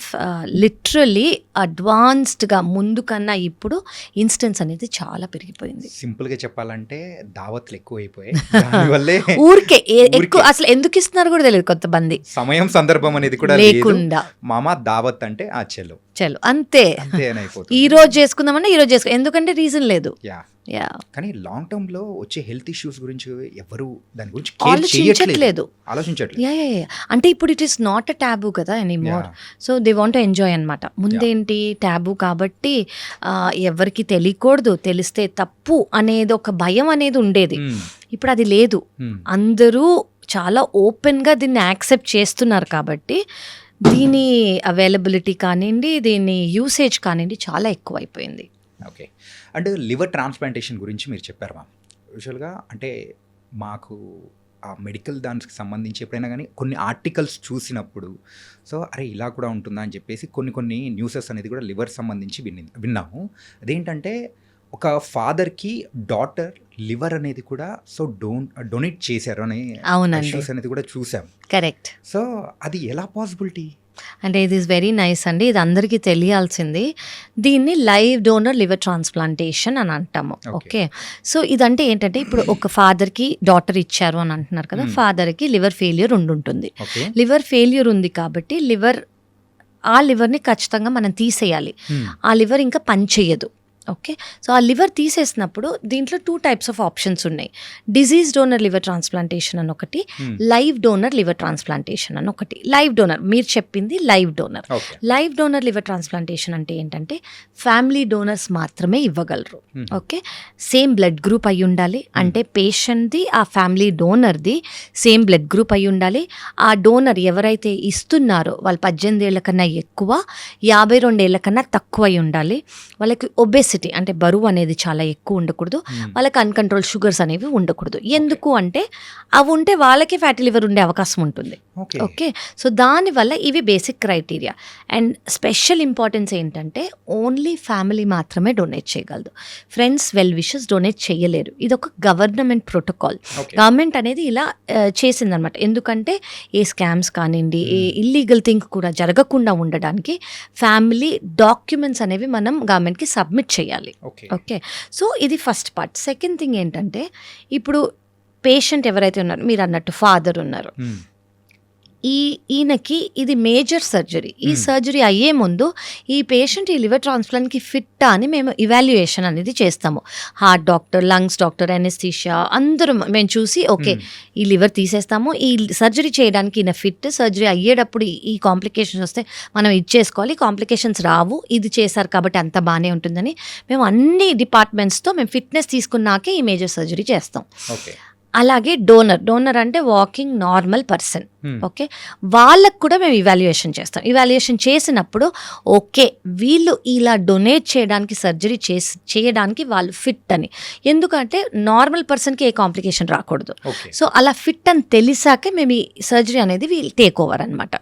లిటరలీ అడ్వాన్స్డ్గా ముందు కన్నా ఇప్పుడు ఇన్స్టెన్స్ అనేది చాలా పెరిగిపోయింది. సింపుల్గా చెప్పాలంటే దావత్లు ఎక్కువైపోయాయి, దానివల్లే ఊరికే ఎక్కువ అసలు ఎందుకు ఇస్తున్నారు కూడా తెలియదు కొంతమంది, సమయం సందర్భం అనేది కూడా లేకుండా మామ దావత్ అంటే ఆ చెల్లు అంతే, ఈ రోజు చేసుకుందామన్నా ఈ రోజు చేసుకో, ఎందుకంటే రీజన్ లేదు. కానీ లాంగ్ టర్మ్ లో వచ్చే హెల్త్ ఇష్యూస్ గురించి ఎవరు దాని గురించి ఆలోచించట్లేదు. అంటే ఇప్పుడు it is not a taboo కదా anymore. So they want to enjoy అనమాట. ముందేంటి టాబూ కాబట్టి ఎవరికి తెలియకూడదు, తెలిస్తే తప్పు అనేది ఒక భయం అనేది ఉండేది. ఇప్పుడు అది లేదు, అందరూ చాలా ఓపెన్గా దీన్ని యాక్సెప్ట్ చేస్తున్నారు కాబట్టి దీని అవైలబిలిటీ కానివ్వండి, దీని యూసేజ్ కానివ్వండి చాలా ఎక్కువ అయిపోయింది. ఓకే. అంటే లివర్ ట్రాన్స్ప్లాంటేషన్ గురించి మీరు చెప్పారు మ్యామ్. యూజువల్గా అంటే మాకు ఆ మెడికల్ దానికి సంబంధించి ఎప్పుడైనా కానీ కొన్ని ఆర్టికల్స్ చూసినప్పుడు సో అరే ఇలా కూడా ఉంటుందా అని చెప్పేసి కొన్ని న్యూసెస్ అనేది కూడా లివర్ సంబంధించి విన్నాము. అదేంటంటే ఒక ఫాదర్కి డాటర్ లివర్ అనేది కూడా సో డొనేట్ చేశారు అనే అవునండి. ఇష్యూస్ అనేది కూడా చూసాం. కరెక్ట్. సో అది ఎలా పాసిబిలిటీ? అంటే ఇది ఈజ్ వెరీ నైస్ అండి. ఇది అందరికీ తెలియాల్సింది. దీన్ని లైవ్ డోనర్ లివర్ ట్రాన్స్ప్లాంటేషన్ అని అంటాము. ఓకే. సో ఇదంటే ఏంటంటే ఇప్పుడు ఒక ఫాదర్కి డాటర్ ఇచ్చారు అని అంటున్నారు కదా, ఫాదర్కి లివర్ ఫెయిల్యూర్ ఉంటుంది. ఓకే. లివర్ ఫెయిల్యూర్ ఉంది కాబట్టి ఆ లివర్ని ఖచ్చితంగా మనం తీసేయాలి. ఆ లివర్ ఇంకా పనిచేయదు. ఓకే. సో ఆ లివర్ తీసేసినప్పుడు దీంట్లో 2 టైప్స్ ఆఫ్ ఆప్షన్స్ ఉన్నాయి. డిజీజ్ డోనర్ లివర్ ట్రాన్స్ప్లాంటేషన్ అని ఒకటి, లైవ్ డోనర్ లివర్ ట్రాన్స్ప్లాంటేషన్ అని ఒకటి. లైవ్ డోనర్ మీరు చెప్పింది live donor. Live donor liver transplantation అంటే ఏంటంటే ఫ్యామిలీ డోనర్స్ మాత్రమే ఇవ్వగలరు. ఓకే. సేమ్ బ్లడ్ గ్రూప్ అయి ఉండాలి. అంటే పేషెంట్ది ఆ ఫ్యామిలీ డోనర్ది సేమ్ బ్లడ్ గ్రూప్ అయి ఉండాలి. ఆ డోనర్ ఎవరైతే ఇస్తున్నారో వాళ్ళు 18 ఏళ్ల కన్నా ఎక్కువ, 52 ఏళ్ల కన్నా తక్కువ అయి ఉండాలి. వాళ్ళకి ఒబెసిటీ అంటే బరువు అనేది చాలా ఎక్కువ ఉండకూడదు. వాళ్ళకి అన్కంట్రోల్ షుగర్స్ అనేవి ఉండకూడదు. ఎందుకు అంటే అవి ఉంటే వాళ్ళకి ఫ్యాటీ లివర్ ఉండే అవకాశం ఉంటుంది. ఓకే. సో దానివల్ల ఇవి basic criteria. And special importance ఏంటంటే ఓన్లీ ఫ్యామిలీ మాత్రమే డొనేట్ చేయగలదు. ఫ్రెండ్స్, వెల్ విషెస్ డొనేట్ చేయలేరు. ఇది ఒక గవర్నమెంట్ ప్రోటోకాల్. గవర్నమెంట్ అనేది ఇలా చేసిందనమాట. ఎందుకంటే ఏ స్కామ్స్ కానివ్వండి, ఏ ఇల్లీగల్ థింగ్ కూడా జరగకుండా ఉండడానికి ఫ్యామిలీ డాక్యుమెంట్స్ అనేవి మనం గవర్నమెంట్కి సబ్మిట్ చేయాలి. ఓకే. సో ఇది ఫస్ట్ పార్ట్. సెకండ్ థింగ్ ఏంటంటే ఇప్పుడు పేషెంట్ ఎవరైతే ఉన్నారో మీరు అన్నట్టు ఫాదర్ ఉన్నారు, ఈయనకి ఇది మేజర్ సర్జరీ. ఈ సర్జరీ అయ్యే ముందు ఈ పేషెంట్ ఈ లివర్ ట్రాన్స్ప్లాంట్కి ఫిట్టా అని మేము ఇవాల్యుయేషన్ అనేది చేస్తాము. Heart doctor, lungs doctor, anaesthesia అందరూ మేము చూసి ఓకే ఈ లివర్ తీసేస్తాము, ఈ సర్జరీ చేయడానికి ఈయన ఫిట్, సర్జరీ అయ్యేటప్పుడు ఈ కాంప్లికేషన్స్ వస్తే మనం ఇచ్చేసుకోవాలి, కాంప్లికేషన్స్ రావు, ఇది చేశారు కాబట్టి అంత బాగానే ఉంటుందని మేము అన్ని డిపార్ట్మెంట్స్తో మేము ఫిట్నెస్ తీసుకున్నాకే ఈ మేజర్ సర్జరీ చేస్తాం. అలాగే డోనర్ అంటే వాకింగ్ నార్మల్ పర్సన్. ఓకే. వాళ్ళకు కూడా మేము ఇవాల్యుయేషన్ చేస్తాం. ఇవాల్యుయేషన్ చేసినప్పుడు ఓకే వీళ్ళు ఇలా డొనేట్ చేయడానికి సర్జరీ చేయడానికి వాళ్ళు ఫిట్ అని. ఎందుకంటే నార్మల్ పర్సన్కి ఏ కాంప్లికేషన్ రాకూడదు. సో అలా ఫిట్ అని తెలిసాకే మేము ఈ సర్జరీ అనేది వీళ్ళు టేక్ ఓవర్ అనమాట.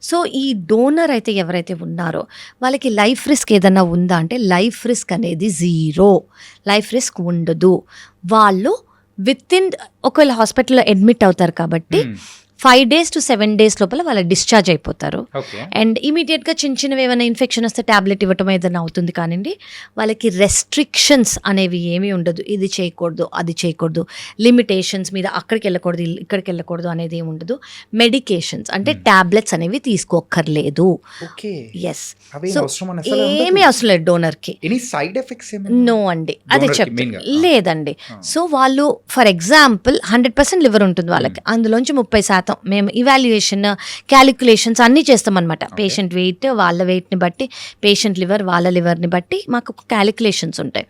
సో ఈ డోనర్ అయితే ఎవరైతే ఉన్నారో వాళ్ళకి లైఫ్ రిస్క్ ఏదైనా ఉందా అంటే లైఫ్ రిస్క్ అనేది 0. లైఫ్ రిస్క్ ఉండదు. వాళ్ళు ఒకవేళ హాస్పిటల్లో అడ్మిట్ అవుతారు కాబట్టి 5 days to 7 days లోపల వాళ్ళు డిశ్చార్జ్ అయిపోతారు. అండ్ ఇమీడియట్గా చిన్నవి ఏమైనా ఇన్ఫెక్షన్ వస్తే ట్యాబ్లెట్ ఇవ్వటం ఏదైనా అవుతుంది. కానీ వాళ్ళకి రెస్ట్రిక్షన్స్ అనేవి ఏమీ ఉండదు. ఇది చేయకూడదు, అది చేయకూడదు, లిమిటేషన్స్ మీద అక్కడికి వెళ్ళకూడదు, ఇక్కడికి వెళ్ళకూడదు అనేది ఏమి ఉండదు. మెడికేషన్స్ అంటే ట్యాబ్లెట్స్ అనేవి తీసుకోక్కర్లేదు. ఎస్. ఏమీ అవసరం లేదు డోనర్కి. నో అండి, అదే చెప్తాను. లేదండి. సో వాళ్ళు ఫర్ ఎగ్జాంపుల్ 100% లివర్ ఉంటుంది వాళ్ళకి, అందులోంచి 30% మేము ఇవాల్యుయేషన్ క్యాలిక్యులేషన్స్ అన్నీ చేస్తామన్నమాట. పేషెంట్ వెయిట్ వాళ్ళ వెయిట్ని బట్టి, పేషెంట్ లివర్ వాళ్ళ లివర్ని బట్టి మాకు క్యాలిక్యులేషన్స్ ఉంటాయి.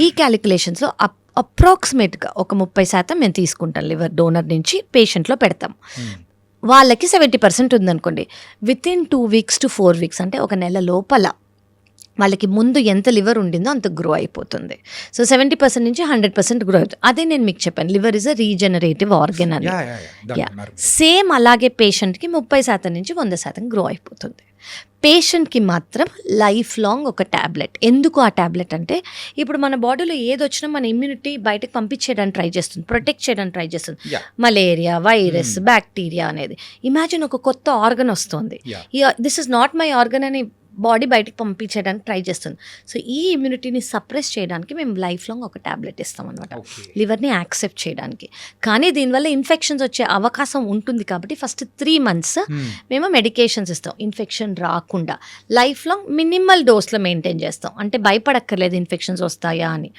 ఈ క్యాలిక్యులేషన్స్లో అప్రాక్సిమేట్గా ఒక 30% మేము తీసుకుంటాం లివర్ డోనర్ నుంచి పేషెంట్లో పెడతాం. వాళ్ళకి 70% ఉందనుకోండి, వితిన్ 2 weeks to 4 weeks అంటే ఒక నెల లోపల వాళ్ళకి ముందు ఎంత లివర్ ఉండిందో అంత గ్రో అయిపోతుంది. సో 70% నుంచి 100% గ్రో అవుతుంది. అదే నేను మీకు చెప్పాను, liver is a regenerative organ అని. సేమ్ అలాగే పేషెంట్కి 30% నుంచి 100% గ్రో అయిపోతుంది. పేషెంట్కి మాత్రం లైఫ్ లాంగ్ ఒక ట్యాబ్లెట్. ఎందుకు ఆ ట్యాబ్లెట్ అంటే ఇప్పుడు మన బాడీలో ఏది వచ్చినా మన ఇమ్యూనిటీ బయటకు పంపించేయడానికి ట్రై చేస్తుంది, ప్రొటెక్ట్ చేయడానికి ట్రై చేస్తుంది. మలేరియా, వైరస్, బ్యాక్టీరియా అనేది. ఇమాజిన్ ఒక కొత్త ఆర్గన్ వస్తుంది, this is not my organ అని బాడీ బయటకు పంపించడానికి ట్రై చేస్తుంది. సో ఈ ఇమ్యూనిటీని సప్రెస్ చేయడానికి మేము లైఫ్ లాంగ్ ఒక ట్యాబ్లెట్ ఇస్తాం అనమాట, లివర్ని యాక్సెప్ట్ చేయడానికి. కానీ దీనివల్ల ఇన్ఫెక్షన్స్ వచ్చే అవకాశం ఉంటుంది కాబట్టి ఫస్ట్ 3 months మేము మెడికేషన్స్ ఇస్తాం ఇన్ఫెక్షన్ రాకుండా. లైఫ్ లాంగ్ మినిమల్ డోస్లో మెయింటైన్ చేస్తాం. అంటే భయపడక్కర్లేదు ఇన్ఫెక్షన్స్ వస్తాయా అని.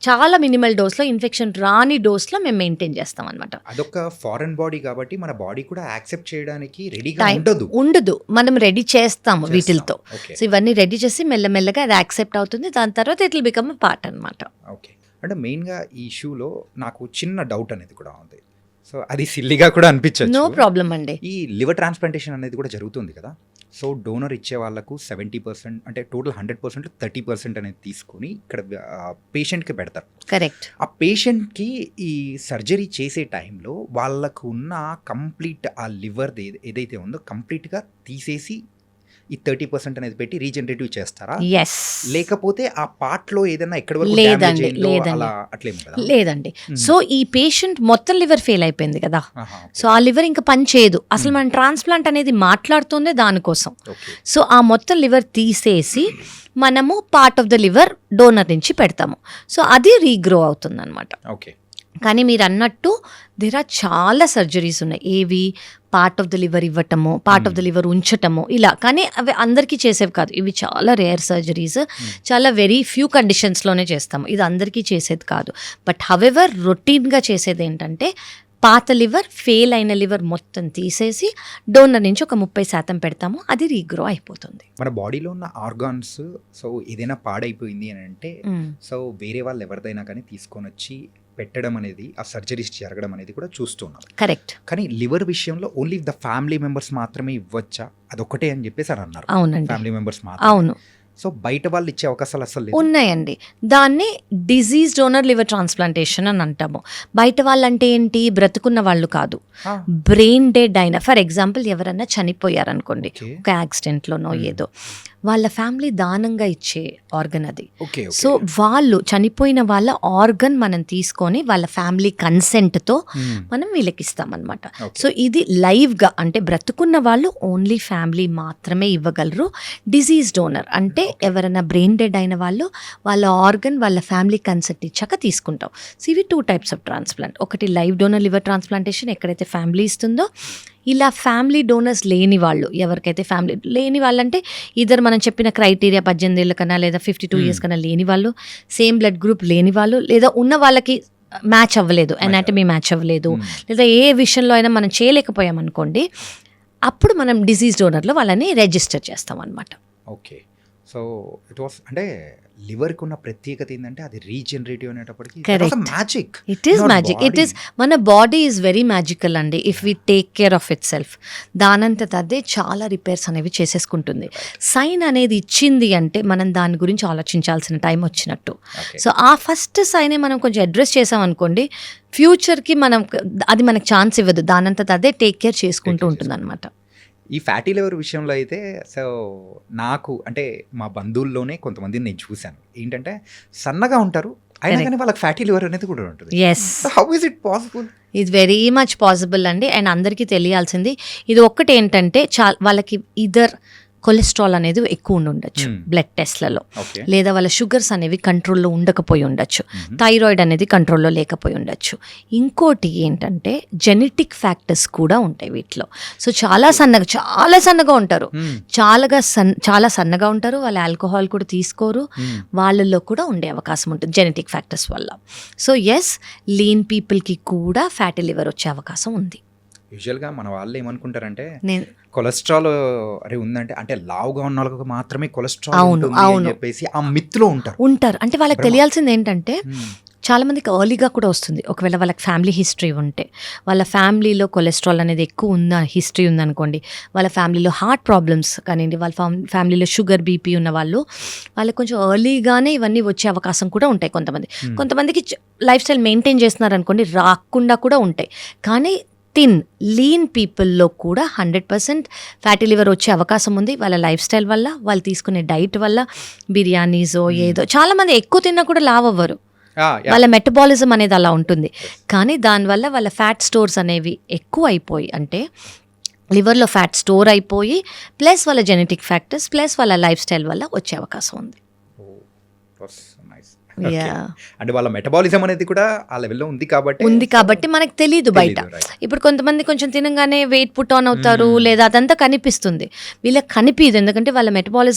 చాలా మినిమల్ డోస్లో, ఇన్ఫెక్షన్ రాని డోస్లో మేము మెయింటైన్ చేస్తాం అనమాట. అదొక ఫారెన్ బాడీ కాబట్టి మన బాడీ కూడా యాక్సెప్ట్ చేయడానికి రెడీగా ఉండదు. మనం రెడీ చేస్తాము వీటితో. సో ఇవన్నీ రెడీ చేసి మెల్లమెల్లగా అది యాక్సెప్ట్ అవుతుంది. దాని తర్వాత it will become a part అనమాట. ఓకే. అంటే మెయిన్గా ఈ ఇష్యూలో నాకు చిన్న డౌట్ అనేది కూడా ఉంది. సో అది సిల్లీగా కూడా అనిపించచ్చు. నో ప్రాబ్లం అండి. ఈ లివర్ ట్రాన్స్ప్లాంటేషన్ అనేది కూడా జరుగుతుంది కదా, సో డోనర్ ఇచ్చే వాళ్ళకు 70% అంటే టోటల్ 100% 30% అనేది తీసుకొని ఇక్కడ పేషెంట్కి పెడతారు. కరెక్ట్. ఆ పేషెంట్కి ఈ సర్జరీ చేసే టైంలో వాళ్ళకు ఉన్న కంప్లీట్ ఆ లివర్ ఏదైతే ఉందో కంప్లీట్గా తీసేసి ఈ 30% అనేది పెట్టి రీజనరేటివ్ చేస్తారా, ఎస్. లేకపోతే ఆ పార్ట్లో ఏదైనా ఎక్కడ వరకు లేదండి, damage అయిందో లేదండి. అలా అట్లేమో కదా? లేదండి. సో ఈ పేషెంట్ మొత్తం లివర్ ఫెయిల్ అయిపోయింది కదా, ఆహా, సో ఆ లివర్ ఇంకా పని చేయదు. అసలు మన ట్రాన్స్ప్లాంట్ అనేది మాట్లాడుతుందే దానికోసం. ఓకే. సో ఆ మొత్తం లివర్ తీసేసి మనము part of the liver donor నుంచి పెడతాము. సో అది రీగ్రో అవుతుంది అనమాట. ఓకే. కానీ మీరు అన్నట్టు దేర్ ఆర్ చాలా సర్జరీస్ ఉన్నాయి. ఏవి పార్ట్ ఆఫ్ ద లివర్ ఇవ్వటము, పార్ట్ ఆఫ్ ద లివర్ ఉంచటము, ఇలా. కానీ అవి అందరికీ చేసేవి కాదు. ఇవి చాలా రేర్ సర్జరీస్, చాలా వెరీ ఫ్యూ కండిషన్స్లోనే చేస్తాము. ఇది అందరికీ చేసేది కాదు. బట్ హవెవర్ రొటీన్గా చేసేది ఏంటంటే పాత లివర్, ఫెయిల్ అయిన లివర్ మొత్తం తీసేసి డోనర్ నుంచి ఒక 30% పెడతాము. అది రీగ్రో అయిపోతుంది. మన బాడీలో ఉన్న ఆర్గాన్స్ సో ఏదైనా పాడైపోయింది అని అంటే సో వేరే వాళ్ళు ఎవరిదైనా కానీ తీసుకొని వచ్చి పెట్టడం అనేది, ఆ సర్జరీస్ జరగడం అనేది కూడా చూస్తున్నాం. కరెక్ట్. కానీ లివర్ విషయంలో ఓన్లీ ద ఫ్యామిలీ మెంబర్స్ మాత్రమే ఇవ్వచ్చా, అదొకటే అని చెప్పేసి అని అన్నారు. అవునండి, ఫ్యామిలీ మెంబర్స్ మాత్రం. అవును. సో బయట వాళ్ళు ఇచ్చే అవకాశాలు అసలు లేదు. ఉన్నాయండి. దాన్ని డిజీజ్ డోనర్ లివర్ ట్రాన్స్ప్లాంటేషన్ అని అంటాము. బయట వాళ్ళంటే ఏంటి, బ్రతుకున్న వాళ్ళు కాదు, బ్రెయిన్ డెడ్ అయిన. ఫర్ ఎగ్జాంపుల్ ఎవరన్నా చనిపోయారనుకోండి, Okay. ఒక యాక్సిడెంట్లోనో ఏదో, వాళ్ళ ఫ్యామిలీ దానంగా ఇచ్చే ఆర్గన్ అది. ఓకే. సో వాళ్ళు చనిపోయిన వాళ్ళ ఆర్గన్ మనం తీసుకొని వాళ్ళ ఫ్యామిలీ కన్సెంట్తో మనం వీళ్ళకి ఇస్తామన్నమాట. సో ఇది లైవ్గా, అంటే బ్రతుకున్న వాళ్ళు ఓన్లీ ఫ్యామిలీ మాత్రమే ఇవ్వగలరు. డిజీజ్ డోనర్ అంటే ఎవరైనా బ్రెయిన్ డెడ్ అయిన వాళ్ళు వాళ్ళ ఆర్గన్ వాళ్ళ ఫ్యామిలీ కన్సెంట్ ఇచ్చాక తీసుకుంటాం. సో ఇవి 2 types ఆఫ్ ట్రాన్స్ప్లాంట్. ఒకటి లైవ్ డోనర్ లివర్ ట్రాన్స్ప్లాంటేషన్, ఎక్కడైతే ఫ్యామిలీ ఇస్తుందో. ఇలా ఫ్యామిలీ డోనర్స్ లేని వాళ్ళు, ఎవరికైతే ఫ్యామిలీ లేని వాళ్ళంటే ఇద్దరు మనం చెప్పిన క్రైటీరియా 18 ఏళ్ళ కన్నా లేదా 52 years కన్నా లేని వాళ్ళు, సేమ్ బ్లడ్ గ్రూప్ లేని వాళ్ళు, లేదా ఉన్న వాళ్ళకి మ్యాచ్ అవ్వలేదు, అనాటమీ మ్యాచ్ అవ్వలేదు, లేదా ఏ విషయంలో అయినా మనం చేయలేకపోయాం అనుకోండి, అప్పుడు మనం డిజీజ్ డోనర్లో వాళ్ళని రిజిస్టర్ చేస్తాం అనమాట. ఓకే. సో ఇట్ వాస్ అంటే లివర్కి ఉన్న ప్రత్యేకత ఏంటంటే అది రీజనరేటివ్ అనేటప్పటికి magic. It is magic. It is, మన బాడీ ఈజ్ వెరీ మ్యాజికల్ అండి if we take care of it self. దానంతట అదే చాలా రిపేర్స్ అనేవి చేసేసుకుంటుంది. సైన్ అనేది ఇచ్చింది అంటే మనం దాని గురించి ఆలోచించాల్సిన టైం వచ్చినట్టు. సో ఆ ఫస్ట్ సైనే మనం కొంచెం అడ్రస్ చేసాం అనుకోండి, ఫ్యూచర్కి మనం అది మనకు ఛాన్స్ ఇవ్వదు. దానంతట అదే టేక్ కేర్ చేసుకుంటూ ఉంటుంది అనమాట. ఈ ఫ్యాటీ లివర్ విషయంలో అయితే సో నాకు అంటే మా బంధువుల్లోనే కొంతమందిని నేను చూశాను. ఏంటంటే సన్నగా ఉంటారు, అయినా కానీ వాళ్ళకి ఫ్యాటీ లివర్ అనేది కూడా ఉంటుంది. Yes. How is it possible? ఇది వెరీ మచ్ పాసిబుల్ అండి. అండ్ అందరికీ తెలియాల్సింది ఇది ఒక్కటి ఏంటంటే, వాళ్ళకి ఇదర్ కొలెస్ట్రాల్ అనేది ఎక్కువ ఉండొచ్చు బ్లడ్ టెస్ట్లలో, లేదా వాళ్ళ షుగర్స్ అనేవి కంట్రోల్లో ఉండకపోయి ఉండొచ్చు, థైరాయిడ్ అనేది కంట్రోల్లో లేకపోయి ఉండొచ్చు. ఇంకోటి ఏంటంటే జెనెటిక్ ఫ్యాక్టర్స్ కూడా ఉంటాయి వీటిలో. సో చాలా సన్నగా ఉంటారు, చాలా సన్నగా ఉంటారు, వాళ్ళు ఆల్కహాల్ కూడా తీసుకోరు, వాళ్ళల్లో కూడా ఉండే అవకాశం ఉంటుంది జెనెటిక్ ఫ్యాక్టర్స్ వల్ల. సో ఎస్, లీన్ పీపుల్కి కూడా ఫ్యాటీ లివర్ వచ్చే అవకాశం ఉంది. యూజువల్గా మన వాళ్ళు ఏమనుకుంటారంటే కొలెస్ట్రాల్ అరే ఉందంటే అంటే లావుగా ఉన్న వాళ్ళకి మాత్రమే కొలెస్ట్రాల్ ఉంటుంది అని చెప్పేసి ఆ మిత్తులో ఉంటారు. అంటే వాళ్ళకి తెలియాల్సింది ఏంటంటే చాలా మందికి ఎర్లీగా కూడా వస్తుంది. ఒకవేళ వాళ్ళకి ఫ్యామిలీ హిస్టరీ ఉంటే, వాళ్ళ ఫ్యామిలీలో కొలెస్ట్రాల్ అనేది ఎక్కువ హిస్టరీ ఉందనుకోండి, వాళ్ళ ఫ్యామిలీలో హార్ట్ ప్రాబ్లమ్స్ కానివ్వండి, వాళ్ళ ఫ్యామిలీలో షుగర్ బీపీ ఉన్న వాళ్ళకి కొంచెం ఎర్లీగానే ఇవన్నీ వచ్చే అవకాశం కూడా ఉంటాయి. కొంతమందికి లైఫ్ స్టైల్ మెయింటైన్ చేస్తున్నారు అనుకోండి, రాకుండా కూడా ఉంటాయి. కానీ లీన్ పీపుల్లో కూడా 100% ఫ్యాటీ లివర్ వచ్చే అవకాశం ఉంది. వాళ్ళ లైఫ్ స్టైల్ వల్ల, వాళ్ళు తీసుకునే డైట్ వల్ల, బిర్యానీసో ఏదో. చాలా మంది ఎక్కువ తిన్నా కూడా లావ్ అవ్వరు, వాళ్ళ మెటబాలిజం అనేది అలా ఉంటుంది. కానీ దానివల్ల వాళ్ళ ఫ్యాట్ స్టోర్స్ అనేవి ఎక్కువ అయిపోయి, అంటే లివర్లో ఫ్యాట్ స్టోర్ అయిపోయి, ప్లస్ వాళ్ళ జెనెటిక్ ఫ్యాక్టర్స్, ప్లస్ వాళ్ళ లైఫ్ స్టైల్ వల్ల వచ్చే అవకాశం ఉంది. అంటే వాళ్ళ మెటబాలిజం అనేది కూడా ఆ లెవెల్లో ఉంది కాబట్టి మనకు తెలియదు బయట. ఇప్పుడు కొంతమంది కొంచెం తినగానే వెయిట్ పుట్ ఆన్ అవుతారు, లేదా అదంతా కనిపిస్తుంది, వీళ్ళకి కనిపించదు. ఎందుకంటే వాళ్ళ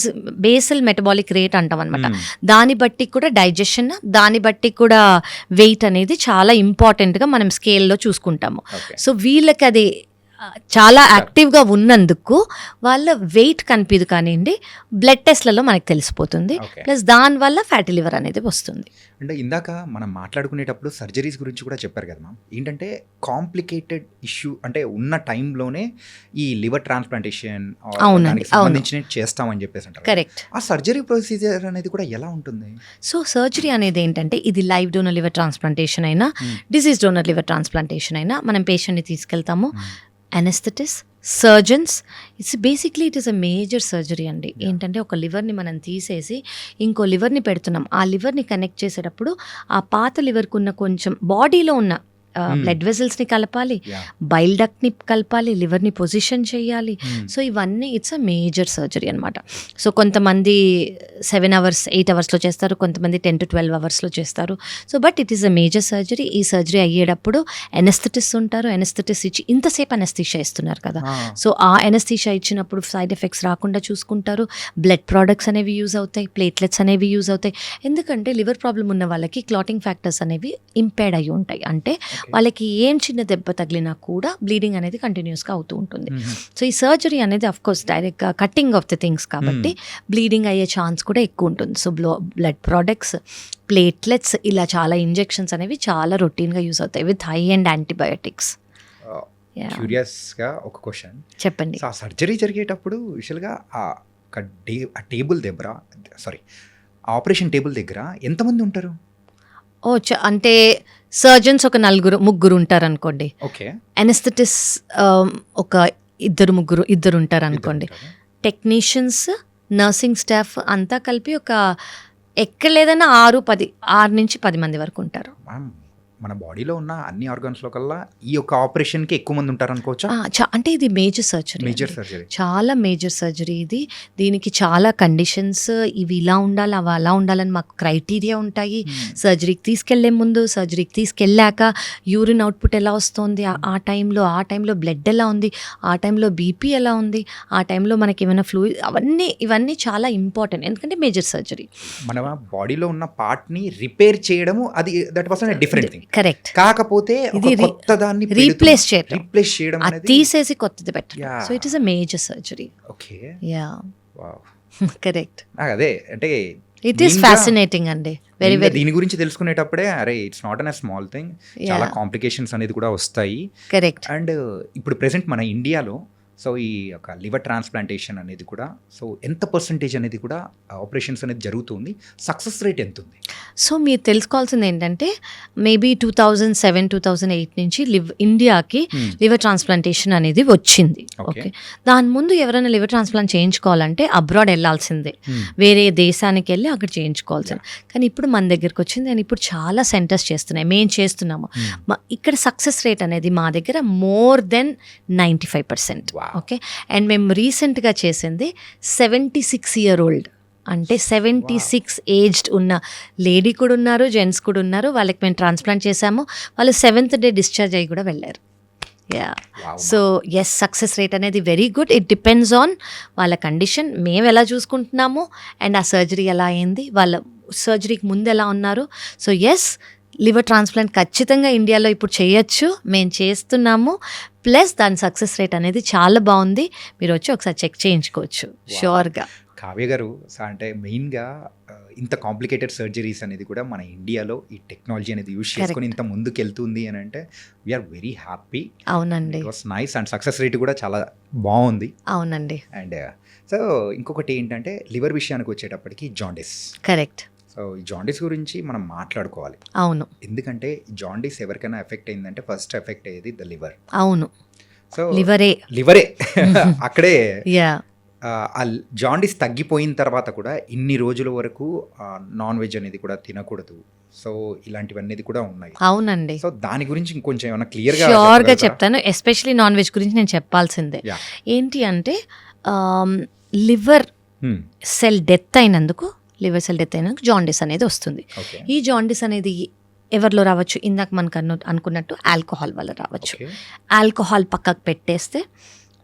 బేసల్ మెటబాలిక్ రేట్ అంటాం అనమాట. దాన్ని బట్టి కూడా డైజెషన్, దాన్ని బట్టి కూడా వెయిట్ అనేది చాలా ఇంపార్టెంట్గా మనం స్కేల్లో చూసుకుంటాము. సో వీళ్ళకి అది చాలా యాక్టివ్గా ఉన్నందుకు వాళ్ళ వెయిట్ కనిపించదు కానివ్వండి, బ్లడ్ టెస్ట్లలో మనకు తెలిసిపోతుంది. ఓకే. ప్లస్ దానివల్ల ఫ్యాటీ లివర్ అనేది వస్తుంది. అంటే ఇందాక మనం మాట్లాడుకునేటప్పుడు సర్జరీస్ గురించి కూడా చెప్పారు కదా మ్యామ్. ఏంటంటే కాంప్లికేటెడ్ ఇష్యూ అంటే ఉన్న టైంలోనే ఈ లివర్ ట్రాన్స్ప్లాంటేషన్ అవునండి, దానికి సంబంధించిన చేస్తామని చెప్పేసి అంటారు. కరెక్ట్. ఆ సర్జరీ ప్రొసీజర్ అనేది కూడా ఎలా ఉంటుంది? సో సర్జరీ అనేది ఏంటంటే ఇది లైవ్ డోనర్ లివర్ ట్రాన్స్ప్లాంటేషన్ అయినా డిసీజ్ డోనర్ లివర్ ట్రాన్స్ప్లాంటేషన్ అయినా మనం పేషెంట్ని తీసుకెళ్తాము. Anaesthetist, surgeons, it is a major surgery అండి. ఏంటంటే ఒక లివర్ని మనం తీసేసి ఇంకో లివర్ని పెడుతున్నాం. ఆ లివర్ని కనెక్ట్ చేసేటప్పుడు ఆ పాత లివర్కి ఉన్న కొంచెం బాడీలో ఉన్న బ్లడ్ వెజల్స్ని కలపాలి, బైల్ డక్ట్ని కలపాలి, లివర్ని పొజిషన్ చేయాలి. సో ఇవన్నీ ఇట్స్ అ మేజర్ సర్జరీ అనమాట. సో కొంతమంది 7 hours 8 hours చేస్తారు, కొంతమంది 10 to 12 hours చేస్తారు. So but it is a major surgery. ఈ సర్జరీ అయ్యేటప్పుడు ఎనస్థెటిస్ట్ ఉంటారు. ఎనస్థెటిస్ట్ ఇచ్చి ఇంతసేపు ఎనస్థీషియా ఇస్తున్నారు కదా, సో ఆ ఎనస్థీషియా ఇచ్చినప్పుడు సైడ్ ఎఫెక్ట్స్ రాకుండా చూసుకుంటారు. బ్లడ్ ప్రోడక్ట్స్ అనేవి యూజ్ అవుతాయి, ప్లేట్లెట్స్ అనేవి యూజ్ అవుతాయి. ఎందుకంటే లివర్ ప్రాబ్లం ఉన్న వాళ్ళకి క్లాటింగ్ ఫ్యాక్టర్స్ అనేవి ఇంపేర్డ్ అయ్యి ఉంటాయి. అంటే వాళ్ళకి ఏం చిన్న దెబ్బ తగిలినా కూడా బ్లీడింగ్ అనేది కంటిన్యూస్గా అవుతూ ఉంటుంది. సో ఈ సర్జరీ అనేది అఫ్కోర్స్ డైరెక్ట్గా కటింగ్ ఆఫ్ ది థింగ్స్ కాబట్టి బ్లీడింగ్ అయ్యే ఛాన్స్ కూడా ఎక్కువ ఉంటుంది. సో బ్లడ్ ప్రోడక్ట్స్, ప్లేట్లెట్స్, ఇలా చాలా ఇంజెక్షన్స్ అనేవి చాలా రొటీన్గా యూజ్ అవుతాయి విత్ హై అండ్ యాంటీబయోటిక్స్. క్యూరియస్గా ఒక క్వశ్చన్ చెప్పండి. ఆ సర్జరీ జరిగేటప్పుడు యూజువల్గా ఆ టేబుల్ దగ్గర ఆపరేషన్ టేబుల్ దగ్గర ఎంతమంది ఉంటారు? అంటే సర్జన్స్ ఒక 4-3 ఉంటారు అనుకోండి. ఓకే. ఎనస్థెటిస్ ఒక 2-3 ఉంటారు అనుకోండి. టెక్నీషియన్స్, నర్సింగ్ స్టాఫ్ అంతా కలిపి ఒక ఎక్కడ లేదన్నా 6 నుంచి 10 మంది వరకు ఉంటారు. మన బాడీలో ఉన్న అన్ని ఆర్గాన్స్లో కల్లా ఈ యొక్క ఆపరేషన్కి ఎక్కువ మంది ఉంటారు అనుకోవచ్చా? అంటే ఇది మేజర్ సర్జరీ, చాలా మేజర్ సర్జరీ ఇది. దీనికి చాలా కండిషన్స్, ఇవి ఇలా ఉండాలి, అవి అలా ఉండాలని మాకు క్రైటీరియా ఉంటాయి. సర్జరీకి తీసుకెళ్లే ముందు, సర్జరీకి తీసుకెళ్ళాక యూరిన్ అవుట్పుట్ ఎలా వస్తుంది, ఆ టైంలో బ్లడ్ ఎలా ఉంది, ఆ టైంలో బీపీ ఎలా ఉంది, ఆ టైంలో మనకి ఏమైనా ఫ్లూయిడ్, ఇవన్నీ చాలా ఇంపార్టెంట్. ఎందుకంటే మేజర్ సర్జరీ మన బాడీలో ఉన్న పార్ట్ని రిపేర్ చేయడము, అది that was a different thing. Correct. కాకపోతే ఇది కొత్త దాన్ని రీప్లేస్ చేయడం అనేది, తీసేసి కొత్తది పెట్టడం. So it is a major surgery. Okay. Yeah, correct. అదే అంటే ఇట్ ఈస్ ఫ్యాసినేటింగ్ అండి. Very very. దీని గురించి తెలుసుకునేటప్పుడే అరే it's not an a small thing, చాలా కాంప్లికేషన్స్ అనేది కూడా వస్తాయి. కరెక్ట్. అండ్ ఇప్పుడు ప్రెసెంట్ మన ఇండియాలో సో ఈ యొక్క లివర్ ట్రాన్స్ప్లాంటేషన్ అనేది కూడా సో ఎంత పర్సంటేజ్ అనేది కూడా ఆపరేషన్స్ అనేది జరుగుతుంది, సక్సెస్ రేట్ ఎంత ఉంది? సో మీరు తెలుసుకోవాల్సింది ఏంటంటే మేబీ 2007-2008 నుంచి ఇండియాకి లివర్ ట్రాన్స్ప్లాంటేషన్ అనేది వచ్చింది. ఓకే. దాని ముందు ఎవరైనా లివర్ ట్రాన్స్ప్లాంట్ చేయించుకోవాలంటే అబ్రాడ్ వెళ్ళాల్సిందే, వేరే దేశానికి వెళ్ళి అక్కడ చేయించుకోవాల్సింది. కానీ ఇప్పుడు మన దగ్గరకు వచ్చింది అండ్ ఇప్పుడు చాలా సెంటర్స్ చేస్తున్నాయి, మేము చేస్తున్నాము. ఇక్కడ సక్సెస్ రేట్ అనేది మా దగ్గర more than 95%. ఓకే. అండ్ మేము రీసెంట్గా చేసింది 76-year-old, అంటే 76 ఏజ్డ్ ఉన్న లేడీ కూడా ఉన్నారు, జెంట్స్ కూడా ఉన్నారు. వాళ్ళకి మేము ట్రాన్స్ప్లాంట్ చేశాము, వాళ్ళు 7th day డిశ్చార్జ్ అయ్యి కూడా వెళ్ళారు. Yeah. So yes, success rate అనేది very good. It depends on వాళ్ళ కండిషన్, మేము ఎలా చూసుకుంటున్నాము అండ్ ఆ సర్జరీ ఎలా అయింది, వాళ్ళ సర్జరీకి ముందు ఎలా ఉన్నారు. సో ఎస్, లివర్ ట్రాన్స్ప్లాంట్ ఖచ్చితంగా ఇండియాలో ఇప్పుడు చేయొచ్చు, మేము చేస్తున్నాము. ప్లస్ దాని సక్సెస్ రేట్ అనేది చాలా బాగుంది. మీరు వచ్చి ఒకసారి చెక్ చేయించుకోవచ్చు షూర్గా. కావ్య గారు, అంటే మెయిన్గా ఇంత కాంప్లికేటెడ్ సర్జరీస్ అనేది కూడా మన ఇండియాలో ఈ టెక్నాలజీ అనేది యూజ్ చేసుకొని ఇంత ముందుకు వెళ్తుంది అని అంటే వీఆర్ వెరీ హ్యాపీ. అవునండి. It was nice and success rate కూడా చాలా బాగుంది. అవునండి. అండ్ సో ఇంకొకటి ఏంటంటే లివర్ విషయానికి వచ్చేటప్పటికి జాండిస్. కరెక్ట్. సో ఈ జాండీస్ గురించి మనం మాట్లాడుకోవాలి. అవును. ఎందుకంటే జాండీస్ ఎవరికైనా ఎఫెక్ట్ అయిందంటే ఫస్ట్ ఎఫెక్ట్ అయ్యేది ద లివర్. అవును. సో లివరే అక్కడే. యా. ఆ జాండీస్ తగ్గిపోయిన తర్వాత కూడా ఇన్ని రోజుల వరకు నాన్ వెజ్ అనేది కూడా తినకూడదు. సో ఇలాంటివన్నీ కూడా ఉన్నాయి. అవునండి. సో దాని గురించి ఇంకొంచెం ఏమైనా క్లియర్గా ష్యూర్గా చెప్తాను. ఎస్పెషలీ నాన్ వెజ్ గురించి నేను చెప్పాల్సిందే. ఏంటి అంటే లివర్ సెల్ డెత్ అయినందుకు జాండిస్ అనేది వస్తుంది. ఈ జాండిస్ అనేది ఎవరిలో రావచ్చు, ఇందాక మనకు అనుకున్నట్టు ఆల్కహాల్ వల్ల రావచ్చు. ఆల్కహాల్ పక్కకు పెట్టేస్తే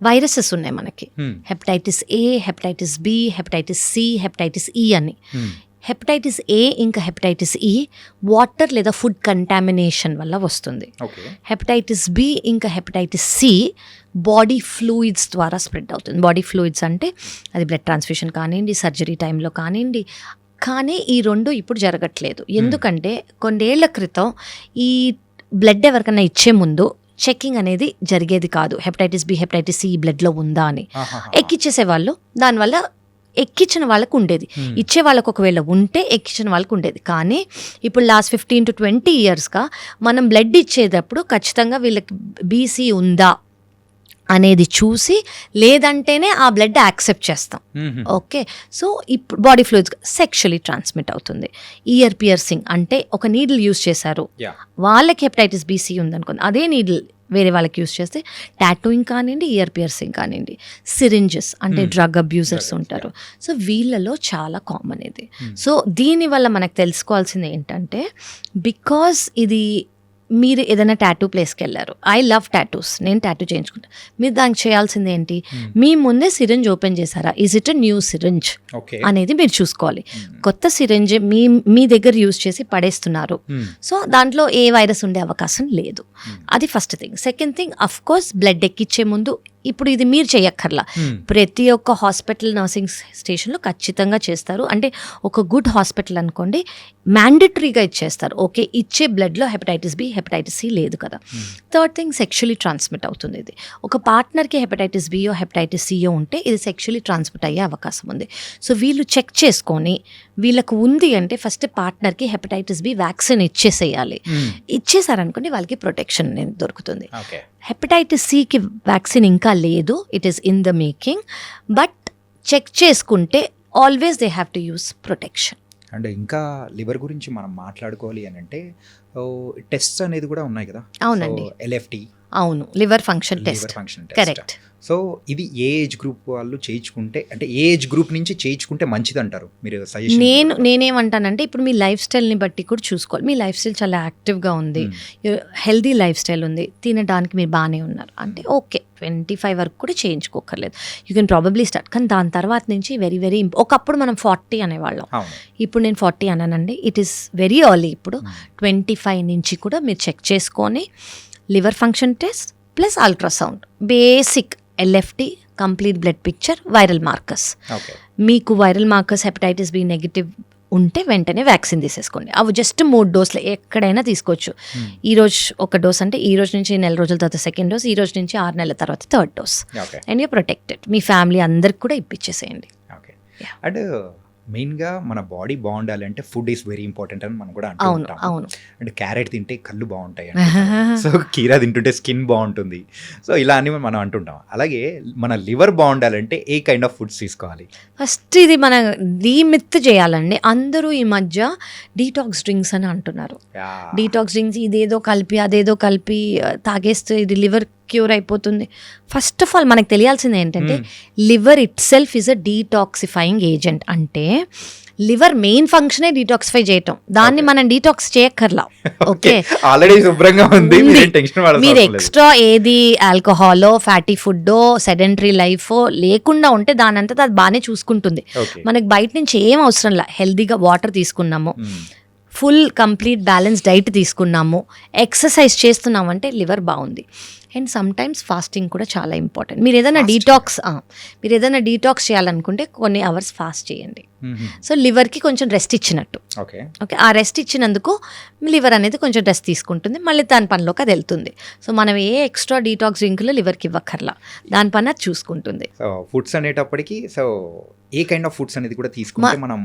వైరసెస్ ఉన్నాయి మనకి, hepatitis A, hepatitis B, hepatitis C, hepatitis E అని. హెపటైటిస్ ఏ ఇంకా హెపటైటిస్ ఈ వాటర్ లేదా ఫుడ్ కంటామినేషన్ వల్ల వస్తుంది. ఓకే. హెపటైటిస్ బి ఇంకా హెపటైటిస్ సి బాడీ ఫ్లూయిడ్స్ ద్వారా స్ప్రెడ్ అవుతుంది. బాడీ ఫ్లూయిడ్స్ అంటే అది బ్లడ్ ట్రాన్స్ఫ్యూషన్ కానివ్వండి, సర్జరీ టైంలో కానివ్వండి. కానీ ఈ రెండు ఇప్పుడు జరగట్లేదు. ఎందుకంటే కొన్నేళ్ల క్రితం ఈ బ్లడ్ ఎవరికైనా ఇచ్చే ముందు చెకింగ్ అనేది జరిగేది కాదు. హెపటైటిస్ బి హెపటైటిస్ సి బ్లడ్లో ఉందా అని ఎక్కిచ్చేసేవాళ్ళు. దానివల్ల ఎక్కించిన వాళ్ళకు ఉండేది, ఇచ్చే వాళ్ళకు ఒకవేళ ఉంటే ఎక్కించిన వాళ్ళకు ఉండేది. కానీ ఇప్పుడు లాస్ట్ 15 to 20 ఇయర్స్గా మనం బ్లడ్ ఇచ్చేటప్పుడు ఖచ్చితంగా వీళ్ళకి బీసీ ఉందా అనేది చూసి, లేదంటేనే ఆ బ్లడ్ యాక్సెప్ట్ చేస్తాం. ఓకే. సో ఇప్పుడు బాడీ ఫ్లూయిడ్స్ సెక్షువలీ ట్రాన్స్మిట్ అవుతుంది. ఇయర్ పియర్సింగ్ అంటే ఒక నీడిల్ యూజ్ చేశారు, వాళ్ళకి హెపటైటిస్ బీసీ ఉందనుకోండి, అదే నీడిల్ వేరే వాళ్ళకి యూజ్ చేస్తే టాటూయింగ్ కానివ్వండి, ఇయర్ పియర్సింగ్ కానివ్వండి, సిరింజెస్ అంటే డ్రగ్ అబ్యూజర్స్ ఉంటారు. సో వీళ్ళలో చాలా కామన్ ఇది. సో దీనివల్ల మనకు తెలుసుకోవాల్సింది ఏంటంటే, బికాజ్ ఇది మీరు ఏదైనా టాటూ ప్లేస్కి వెళ్ళారు, ఐ లవ్ టాటూస్, నేను టాటూ చేయించుకుంటా, మీరు దానికి చేయాల్సింది ఏంటి, మీ ముందే సిరింజ్ ఓపెన్ చేశారా, is it a new syringe అనేది మీరు చూసుకోవాలి. కొత్త సిరింజ్ మీ దగ్గర యూజ్ చేసి పడేస్తున్నారు, సో దాంట్లో ఏ వైరస్ ఉండే అవకాశం లేదు. అది first thing. Second thing, of course blood ఎక్కిచ్చే ముందు ఇప్పుడు ఇది మీరు చేయక్కర్లా, ప్రతి ఒక్క హాస్పిటల్ నర్సింగ్ స్టేషన్లో ఖచ్చితంగా చేస్తారు. అంటే ఒక గుడ్ హాస్పిటల్ అనుకోండి, మ్యాండేటరీగా ఇచ్చేస్తారు. ఓకే, ఇచ్చే బ్లడ్లో హెపటైటిస్ బి హెపటైటిస్ సి లేదు కదా. థర్డ్ థింగ్, సెక్షువలీ ట్రాన్స్మిట్ అవుతుంది. ఇది ఒక పార్ట్నర్కి హెపటైటిస్ బియో హెపటైటిస్ సియో ఉంటే ఇది సెక్షువలీ ట్రాన్స్మిట్ అయ్యే అవకాశం ఉంది. సో వీళ్ళు చెక్ చేసుకొని వీళ్ళకు ఉంది అంటే ఫస్ట్ పార్ట్నర్కి హెపటైటిస్ బి వ్యాక్సిన్ ఇచ్చేసేయాలి. ఇచ్చేసారనుకోండి వాళ్ళకి ప్రొటెక్షన్ అనేది దొరుకుతుంది. హెపటైటిస్ సికి వ్యాక్సిన్ ఇంకా లేదు, it is in the making. But check చేసుకుంటే always they have to use protection. And ఇంకా లివర్ గురించి మనం మాట్లాడుకోవాలి అని అంటే టెస్ట్ అనేది కూడా ఉన్నాయి కదా. అవునండి, ఎల్ఎఫ్టి. అవును, liver function test. Correct. So ఇది ఏ ఏజ్ గ్రూప్ వాళ్ళు చేయించుకుంటే, అంటే ఏ ఏజ్ గ్రూప్ నుంచి చేయించుకుంటే మంచిది అంటారు మీరు సజెషన్? నేనేమంటానంటే, ఇప్పుడు మీ లైఫ్ స్టైల్ని బట్టి కూడా చూసుకోవాలి. మీ లైఫ్ స్టైల్ చాలా యాక్టివ్గా ఉంది, హెల్దీ లైఫ్ స్టైల్ ఉంది, తినడానికి మీరు బాగానే ఉన్నారు అంటే ఓకే, 25 వరకు కూడా చేయించుకోకర్లేదు, యూ కెన్ ప్రాబబ్లీ స్టార్ట్. కానీ దాని తర్వాత నుంచి వెరీ వెరీ ఒకప్పుడు మనం 40 అనేవాళ్ళం, ఇప్పుడు నేను 40 అన్నానండి. It is very early. ఇప్పుడు 25 నుంచి కూడా మీరు చెక్ చేసుకొని liver function test plus ultrasound, basic LFT, complete blood picture, viral markers. మీకు viral markers hepatitis B negative ఉంటే వెంటనే వ్యాక్సిన్ తీసేసుకోండి. అవి జస్ట్ 3 డోసులు ఎక్కడైనా తీసుకోవచ్చు. ఈ రోజు ఒక డోస్ అంటే ఈ రోజు నుంచి 4 రోజుల తర్వాత సెకండ్ డోస్, ఈ రోజు నుంచి 6 నెలల తర్వాత third dose. And you protected. Me family అందరికి కూడా ఇప్పించేసేయండి. అండ్ మెయిన్గా మన బాడీ బాగుండాలి అంటే ఫుడ్ ఈస్ వెరీ ఇంపార్టెంట్ అని మనం కూడా అంటాం. అవును. అంటే క్యారెట్ తింటే కళ్ళు బాగుంటాయి, సో కీరా తింటుంటే స్కిన్ బాగుంటుంది, సో ఇలా అని మనం అంటుంటాం. అలాగే మన లివర్ బాగుండాలంటే ఏ కైండ్ ఆఫ్ ఫుడ్స్ తీసుకోవాలి? ఫస్ట్ ఇది మన డీమిత్ చేయాలండి. అందరూ ఈ మధ్య డీటాక్స్ డ్రింక్స్ అని అంటున్నారు. డీటాక్స్ డ్రింక్స్ ఇదేదో కలిపి అదేదో కలిపి తాగేస్తే ఇది లివర్ క్యూర్ అయిపోతుంది. ఫస్ట్ ఆఫ్ ఆల్ మనకు తెలియాల్సింది ఏంటంటే, liver it self is a detoxifying agent. అంటే లివర్ మెయిన్ ఫంక్షనే డీటాక్సిఫై చేయటం, దాన్ని మనం డీటాక్స్ చేయక్కర్లా. ఓకే, ఆల్రెడీ శుభ్రంగా ఉంది, మీరు ఎక్స్ట్రా ఏది ఆల్కహాలో ఫ్యాటీ ఫుడ్డో సెడెంటరీ లైఫో లేకుండా ఉంటే దానంతా అది బాగానే చూసుకుంటుంది. మనకి బయట నుంచి ఏం అవసరంలా, హెల్దీగా వాటర్ తీసుకున్నాము, ఫుల్ కంప్లీట్ బ్యాలెన్స్ డైట్ తీసుకున్నాము, ఎక్సర్సైజ్ చేస్తున్నాము అంటే లివర్ బాగుంది. అండ్ సమ్ టైమ్స్ ఫాస్టింగ్ కూడా చాలా ఇంపార్టెంట్. మీరు ఏదైనా డీటాక్స్ చేయాలనుకుంటే కొన్ని అవర్స్ ఫాస్ట్ చేయండి. సో లివర్కి కొంచెం రెస్ట్ ఇచ్చినట్టు. ఓకే, ఆ రెస్ట్ ఇచ్చినందుకు లివర్ అనేది కొంచెం రెస్ట్ తీసుకుంటుంది, మళ్ళీ దాని పనిలోకి అది వెళ్తుంది. సో మనం ఏ ఎక్స్ట్రా డీటాక్స్ డ్రింకులు లివర్కి ఇవ్వక్కర్లా, దాని పని అది చూసుకుంటుంది. ఫుడ్స్ అనేటప్పటికి so A kind of foods అనేది కూడా తీసుకుంటే మనం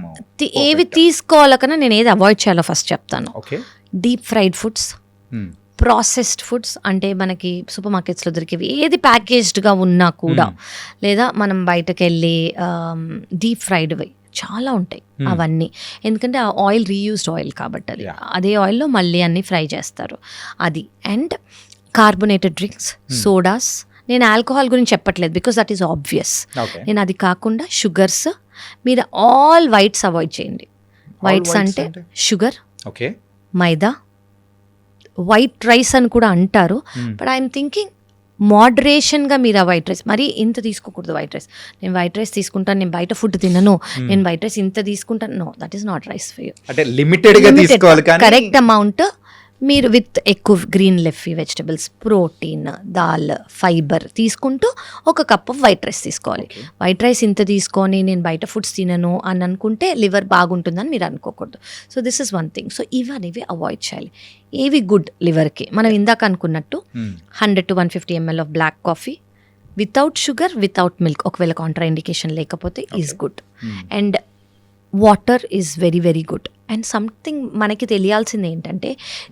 ఏవి తీసుకోవాలకన్నా నేను ఏది అవాయిడ్ చేయాలో ఫస్ట్ చెప్తాను. Deep fried foods, processed foods అంటే మనకి సూపర్ మార్కెట్స్లో దొరికేవి ఏది ప్యాకేజ్డ్గా ఉన్నా కూడా, లేదా మనం బయటకు వెళ్ళి డీప్ ఫ్రైడ్వి చాలా ఉంటాయి అవన్నీ. ఎందుకంటే ఆ ఆయిల్ రీయూజ్డ్ ఆయిల్ కాబట్టి అదే ఆయిల్లో మళ్ళీ అన్ని ఫ్రై చేస్తారు అది. And carbonated drinks, sodas. నేను ఆల్కహాల్ గురించి చెప్పట్లేదు బికాస్ దట్ ఈస్ ఆబ్వియస్. నేను అది కాకుండా షుగర్స్, మీరు ఆల్ వైట్స్ అవాయిడ్ చేయండి. వైట్స్ అంటే షుగర్, మైదా, వైట్ రైస్ అని కూడా అంటారు. బట్ ఐఎమ్ థింకింగ్ మోడరేషన్గా మీరు ఆ వైట్ రైస్ మరీ ఇంత తీసుకోకూడదు. వైట్ రైస్ నేను వైట్ రైస్ తీసుకుంటాను, నేను బయట ఫుడ్ తినను, నేను వైట్ రైస్ ఇంత తీసుకుంటాను, no, that is not rice for you. అంటే లిమిటెడ్గా తీసుకోవాలి, కానీ కరెక్ట్ అమౌంట్ మీరు విత్ ఎక్కువ గ్రీన్ లెఫీ వెజిటబుల్స్, ప్రోటీన్, దాల్, ఫైబర్ తీసుకుంటూ ఒక కప్ ఆఫ్ వైట్ రైస్ తీసుకోవాలి. వైట్ రైస్ ఇంత తీసుకొని నేను బయట ఫుడ్స్ తినను అని అనుకుంటే లివర్ బాగుంటుందని మీరు అనుకోకూడదు. So this is one thing. So ఇవనేవి అవాయిడ్ చేయాలి. ఏవి గుడ్ లివర్కి, మనం ఇందాక అనుకున్నట్టు 100 to 150 ml of black coffee without sugar, without milk, ఒకవేళ కాంట్రా ఇండికేషన్ లేకపోతే is good. And water is very very good. And something మనకి తెలియాల్సింది ఏంటంటే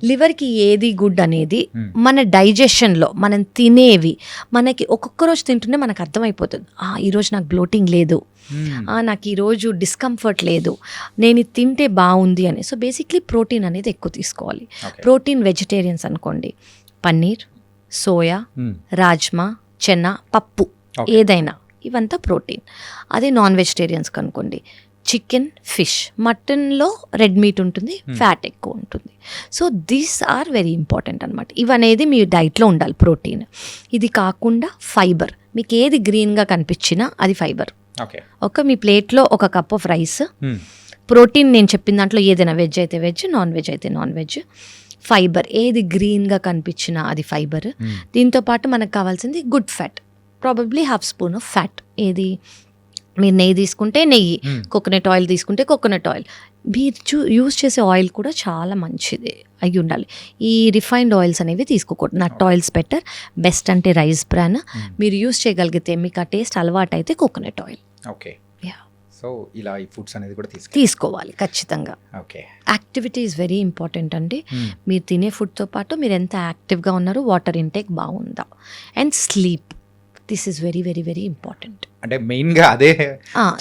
లివర్కి ఏది గుడ్ అనేది మన డైజెషన్లో మనం తినేవి మనకి ఒక్కొక్క రోజు తింటుంటే మనకు అర్థమైపోతుంది. ఈరోజు నాకు బ్లోటింగ్ లేదు, నాకు ఈరోజు డిస్కంఫర్ట్ లేదు, నేను ఇది తింటే బాగుంది అని. సో బేసిక్లీ ప్రోటీన్ అనేది ఎక్కువ తీసుకోవాలి. ప్రోటీన్ వెజిటేరియన్స్ అనుకోండి, పన్నీర్, సోయా, రాజ్మా, చెన్న, పప్పు, ఏదైనా ఇవంతా ప్రోటీన్. అదే నాన్ వెజిటేరియన్స్కి అనుకోండి, చికెన్, ఫిష్, మటన్లో రెడ్ మీట్ ఉంటుంది, ఫ్యాట్ ఎక్కువ ఉంటుంది. So these are very important అనమాట. ఇవనేది మీ డైట్లో ఉండాలి ప్రోటీన్. ఇది కాకుండా ఫైబర్, మీకు ఏది గ్రీన్గా కనిపించినా అది ఫైబర్. మీ ప్లేట్లో ఒక కప్ ఆఫ్ రైస్, ప్రోటీన్ నేను చెప్పిన దాంట్లో ఏదైనా, వెజ్ అయితే వెజ్, నాన్ వెజ్ అయితే నాన్ వెజ్. ఫైబర్ ఏది గ్రీన్గా కనిపించినా అది ఫైబర్. దీంతోపాటు మనకు కావాల్సింది good fat, probably half spoon of fat. ఏది, మీరు నెయ్యి తీసుకుంటే నెయ్యి, కోకోనట్ ఆయిల్ తీసుకుంటే కోకోనట్ ఆయిల్. మీరు యూజ్ చేసే ఆయిల్ కూడా చాలా మంచిది అయి ఉండాలి. ఈ రిఫైన్డ్ ఆయిల్స్ అనేవి తీసుకోకూడదు. నట్ ఆయిల్స్ బెటర్. బెస్ట్ అంటే రైస్ బ్రాన్. మీరు యూజ్ చేయగలిగితే, మీకు ఆ టేస్ట్ అలవాటు అయితే కోకోనట్ ఆయిల్. ఓకే, సో ఇలా ఈ ఫుడ్స్ అనేది కూడా తీసుకోవాలి ఖచ్చితంగా. Okay, activity is very important అండి. మీరు తినే ఫుడ్తో పాటు మీరు ఎంత యాక్టివ్గా ఉన్నారు, వాటర్ ఇంటేక్ బాగుందా, and sleep, this is very very very important. అంటే మెయిన్గా అదే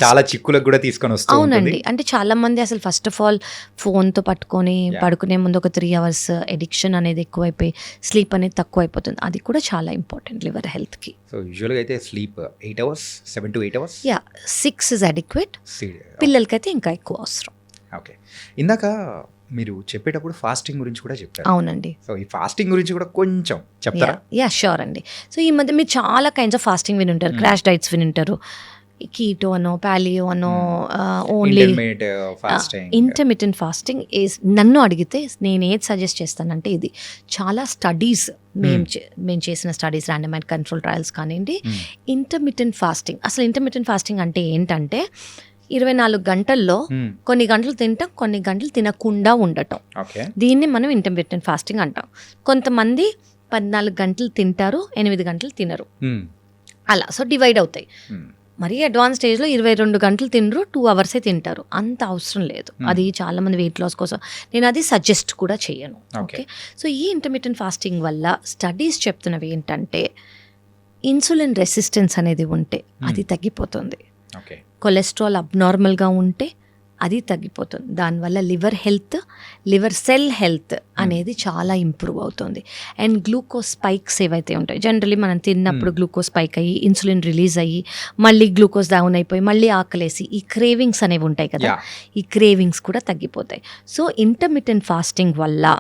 చాలా చిక్కులకు కూడా తీసుకొని వస్తుంది. అవునండి, అంటే చాలా మంది అసలు ఫస్ట్ ఆఫ్ ఆల్ ఫోన్తో పట్టుకొని పడుకునే ముందు ఒక 3 hours ఎడిక్షన్ అనేది ఎక్కువైపోయి స్లీప్ అనేది తక్కువ అయిపోతుంది. అది కూడా చాలా ఇంపార్టెంట్ లివర్ హెల్త్కి. సో యూజువల్గా అయితే sleep 8 hours, 7 to 8 hours. 6 is adequate. పిల్లలకైతే ఇంకా ఎక్కువ అవసరం. ఓకే, ఇందాక మీరు చెప్పేటప్పుడు ఫాస్టింగ్ గురించి కూడా చెప్పారు. అవునండి. సో ఈ ఫాస్టింగ్ గురించి కూడా కొంచెం చెప్తారా? షూర్ అండి. సో ఈ మధ్య మీరు చాలా కైండ్స్ ఆఫ్ ఫాస్టింగ్ వినుంటారు, క్రాష్ డైట్స్ వినుంటారు, కీటో అనో, పాలియో అనో, ఓన్లీ ఇంటర్మిటెంట్ ఫాస్టింగ్ ఈజ్. నన్ను అడిగితే నేను ఏది సజెస్ట్ చేస్తానంటే, ఇది చాలా స్టడీస్ మేము చేసిన స్టడీస్, ర్యాండమైజ్డ్ కంట్రోల్ ట్రయల్స్ కానివ్వండి, ఇంటర్మిటెంట్ ఫాస్టింగ్. అసలు ఇంటర్మిటెంట్ ఫాస్టింగ్ అంటే ఏంటంటే 24 గంటల్లో కొన్ని గంటలు తింటాం, కొన్ని గంటలు తినకుండా ఉండటం. దీన్ని మనం ఇంటర్మిటెంట్ ఫాస్టింగ్ అంటాం. కొంతమంది 14 గంటలు తింటారు, 8 గంటలు తినరు, అలా. సో డివైడ్ అవుతాయి. మరీ అడ్వాన్స్ స్టేజ్లో 22 గంటలు తినరు, 2 hours తింటారు. అంత అవసరం లేదు. అది చాలా మంది వెయిట్ లాస్ కోసం, నేను అది సజెస్ట్ కూడా చేయను. ఓకే, సో ఈ ఇంటర్మిటెంట్ ఫాస్టింగ్ వల్ల స్టడీస్ చెప్తున్నవి ఏంటంటే, ఇన్సులిన్ రెసిస్టెన్స్ అనేది ఉంటే అది తగ్గిపోతుంది. కొలెస్ట్రాల్ అబ్నార్మల్గా ఉంటే అది తగ్గిపోతుంది. దానివల్ల liver health, liver cell health అనేది చాలా ఇంప్రూవ్ అవుతుంది. అండ్ గ్లూకోజ్ స్పైక్స్ ఏవైతే ఉంటాయి, జనరలీ మనం తిన్నప్పుడు గ్లూకోజ్ స్పైక్ అయ్యి ఇన్సులిన్ రిలీజ్ అయ్యి మళ్ళీ గ్లూకోజ్ డౌన్ అయిపోయి మళ్ళీ ఆకలేసి ఈ క్రేవింగ్స్ అనేవి ఉంటాయి కదా, ఈ క్రేవింగ్స్ కూడా తగ్గిపోతాయి. సో ఇంటర్మిటెంట్ ఫాస్టింగ్ వల్ల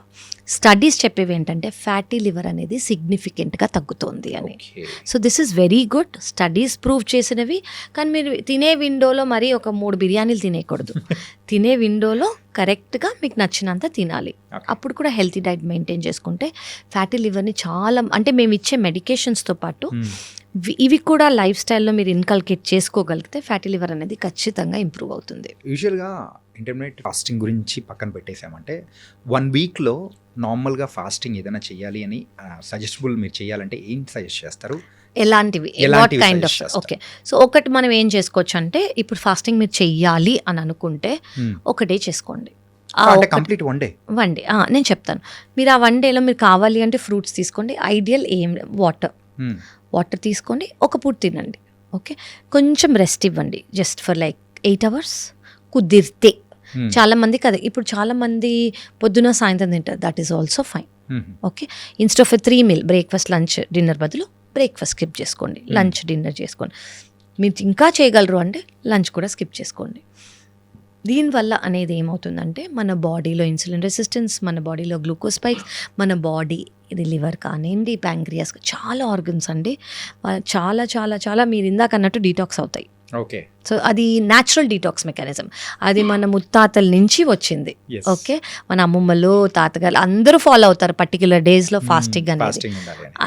స్టడీస్ చెప్పేవి ఏంటంటే ఫ్యాటీ లివర్ అనేది సిగ్నిఫికెంట్గా తగ్గుతుంది అని. So this is very good. Studies prove చేసినవి. కానీ మీరు తినే విండోలో మరి ఒక 3 బిర్యానీలు తినేయకూడదు. తినే విండోలో కరెక్ట్గా మీకు నచ్చినంత తినాలి. అప్పుడు కూడా హెల్తీ డైట్ మెయింటైన్ చేసుకుంటే ఫ్యాటీ లివర్ని చాలా, అంటే మేము ఇచ్చే మెడికేషన్స్తో పాటు ఇవి కూడా లైఫ్ స్టైల్లో మీరు ఇన్కల్కేట్ చేసుకోగలిగితే ఫ్యాటీ లివర్ అనేది ఖచ్చితంగా ఇంప్రూవ్ అవుతుంది. యూజువల్గా ఇంటర్మీడియట్ ఫాస్టింగ్ గురించి పక్కన పెట్టేసామంటే 1 weekలో నార్మల్గా ఫాస్టింగ్ ఏదైనా చేయాలి అని సజెస్టబుల్ మీరు చేయాలంటే ఏం సజెస్ట్ చేస్తారు? ఎలాంటివి what kind of? Okay, so ఒకటి మనం ఏం చేసుకోవచ్చు అంటే, ఇప్పుడు ఫాస్టింగ్ మీరు చెయ్యాలి అని అనుకుంటే ఒకటే చేసుకోండి. Complete 1 day. నేను చెప్తాను. మీరు ఆ 1 dayలో మీరు కావాలి అంటే ఫ్రూట్స్ తీసుకోండి. ఐడియల్ ఏం, వాటర్ తీసుకోండి, ఒక పూట తినండి. ఓకే, కొంచెం రెస్ట్ ఇవ్వండి, జస్ట్ ఫర్ లైక్ 8 hours కుదిరితే. చాలా మంది కదా, ఇప్పుడు చాలా మంది పొద్దున సాయంత్రం తింటారు, that is also fine. Okay, instead of 3 meal, breakfast, lunch, dinner బదులు బ్రేక్ఫాస్ట్ స్కిప్ చేసుకోండి, లంచ్, డిన్నర్ చేసుకోండి. మీరు ఇంకా చేయగలరు అంటే లంచ్ కూడా స్కిప్ చేసుకోండి. దీనివల్ల అనేది ఏమవుతుందంటే మన బాడీలో ఇన్సులిన్ రెసిస్టెన్స్, మన బాడీలో గ్లూకోజ్ స్పైక్స్, మన బాడీ ఇది లివర్ కానివ్వండి, ప్యాంక్రియాస్, చాలా ఆర్గన్స్ అండి చాలా చాలా చాలా మీరు ఇందాక అన్నట్టు డీటాక్స్ అవుతాయి. ఓకే. సో అది న్యాచురల్ డీటాక్స్ మెకానిజం. అది మన ముత్తాతల నుంచి వచ్చింది. ఓకే, మన అమ్మమ్మలు, తాతగారు అందరూ ఫాలో అవుతారు పర్టికులర్ డేస్లో ఫాస్టింగ్ అనేది.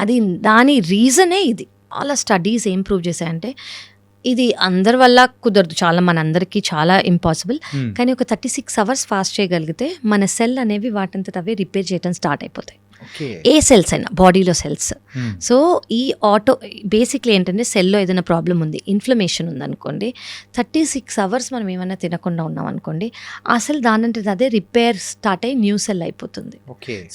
అది దాని రీజనే ఇది. చాలా స్టడీస్ ఏం ప్రూవ్ చేశాయంటే ఇది అందరి వల్ల కుదరదు, చాలా మనందరికీ చాలా ఇంపాసిబుల్. కానీ ఒక 36 hours ఫాస్ట్ చేయగలిగితే మన సెల్ అనేవి వాటంతట అవే రిపేర్ చేయడం స్టార్ట్ అయిపోతాయి. ఏ సెల్స్ అయినా బాడీలో సెల్స్. సో ఈ బేసిక్లీ ఏంటంటే సెల్లో ఏదైనా ప్రాబ్లం ఉంది, ఇన్ఫ్లమేషన్ ఉందనుకోండి, 36 hours మనం ఏమైనా తినకుండా ఉన్నాం అనుకోండి, ఆ సెల్ దానంటే అదే రిపేర్ స్టార్ట్ అయ్యి న్యూ సెల్ అయిపోతుంది.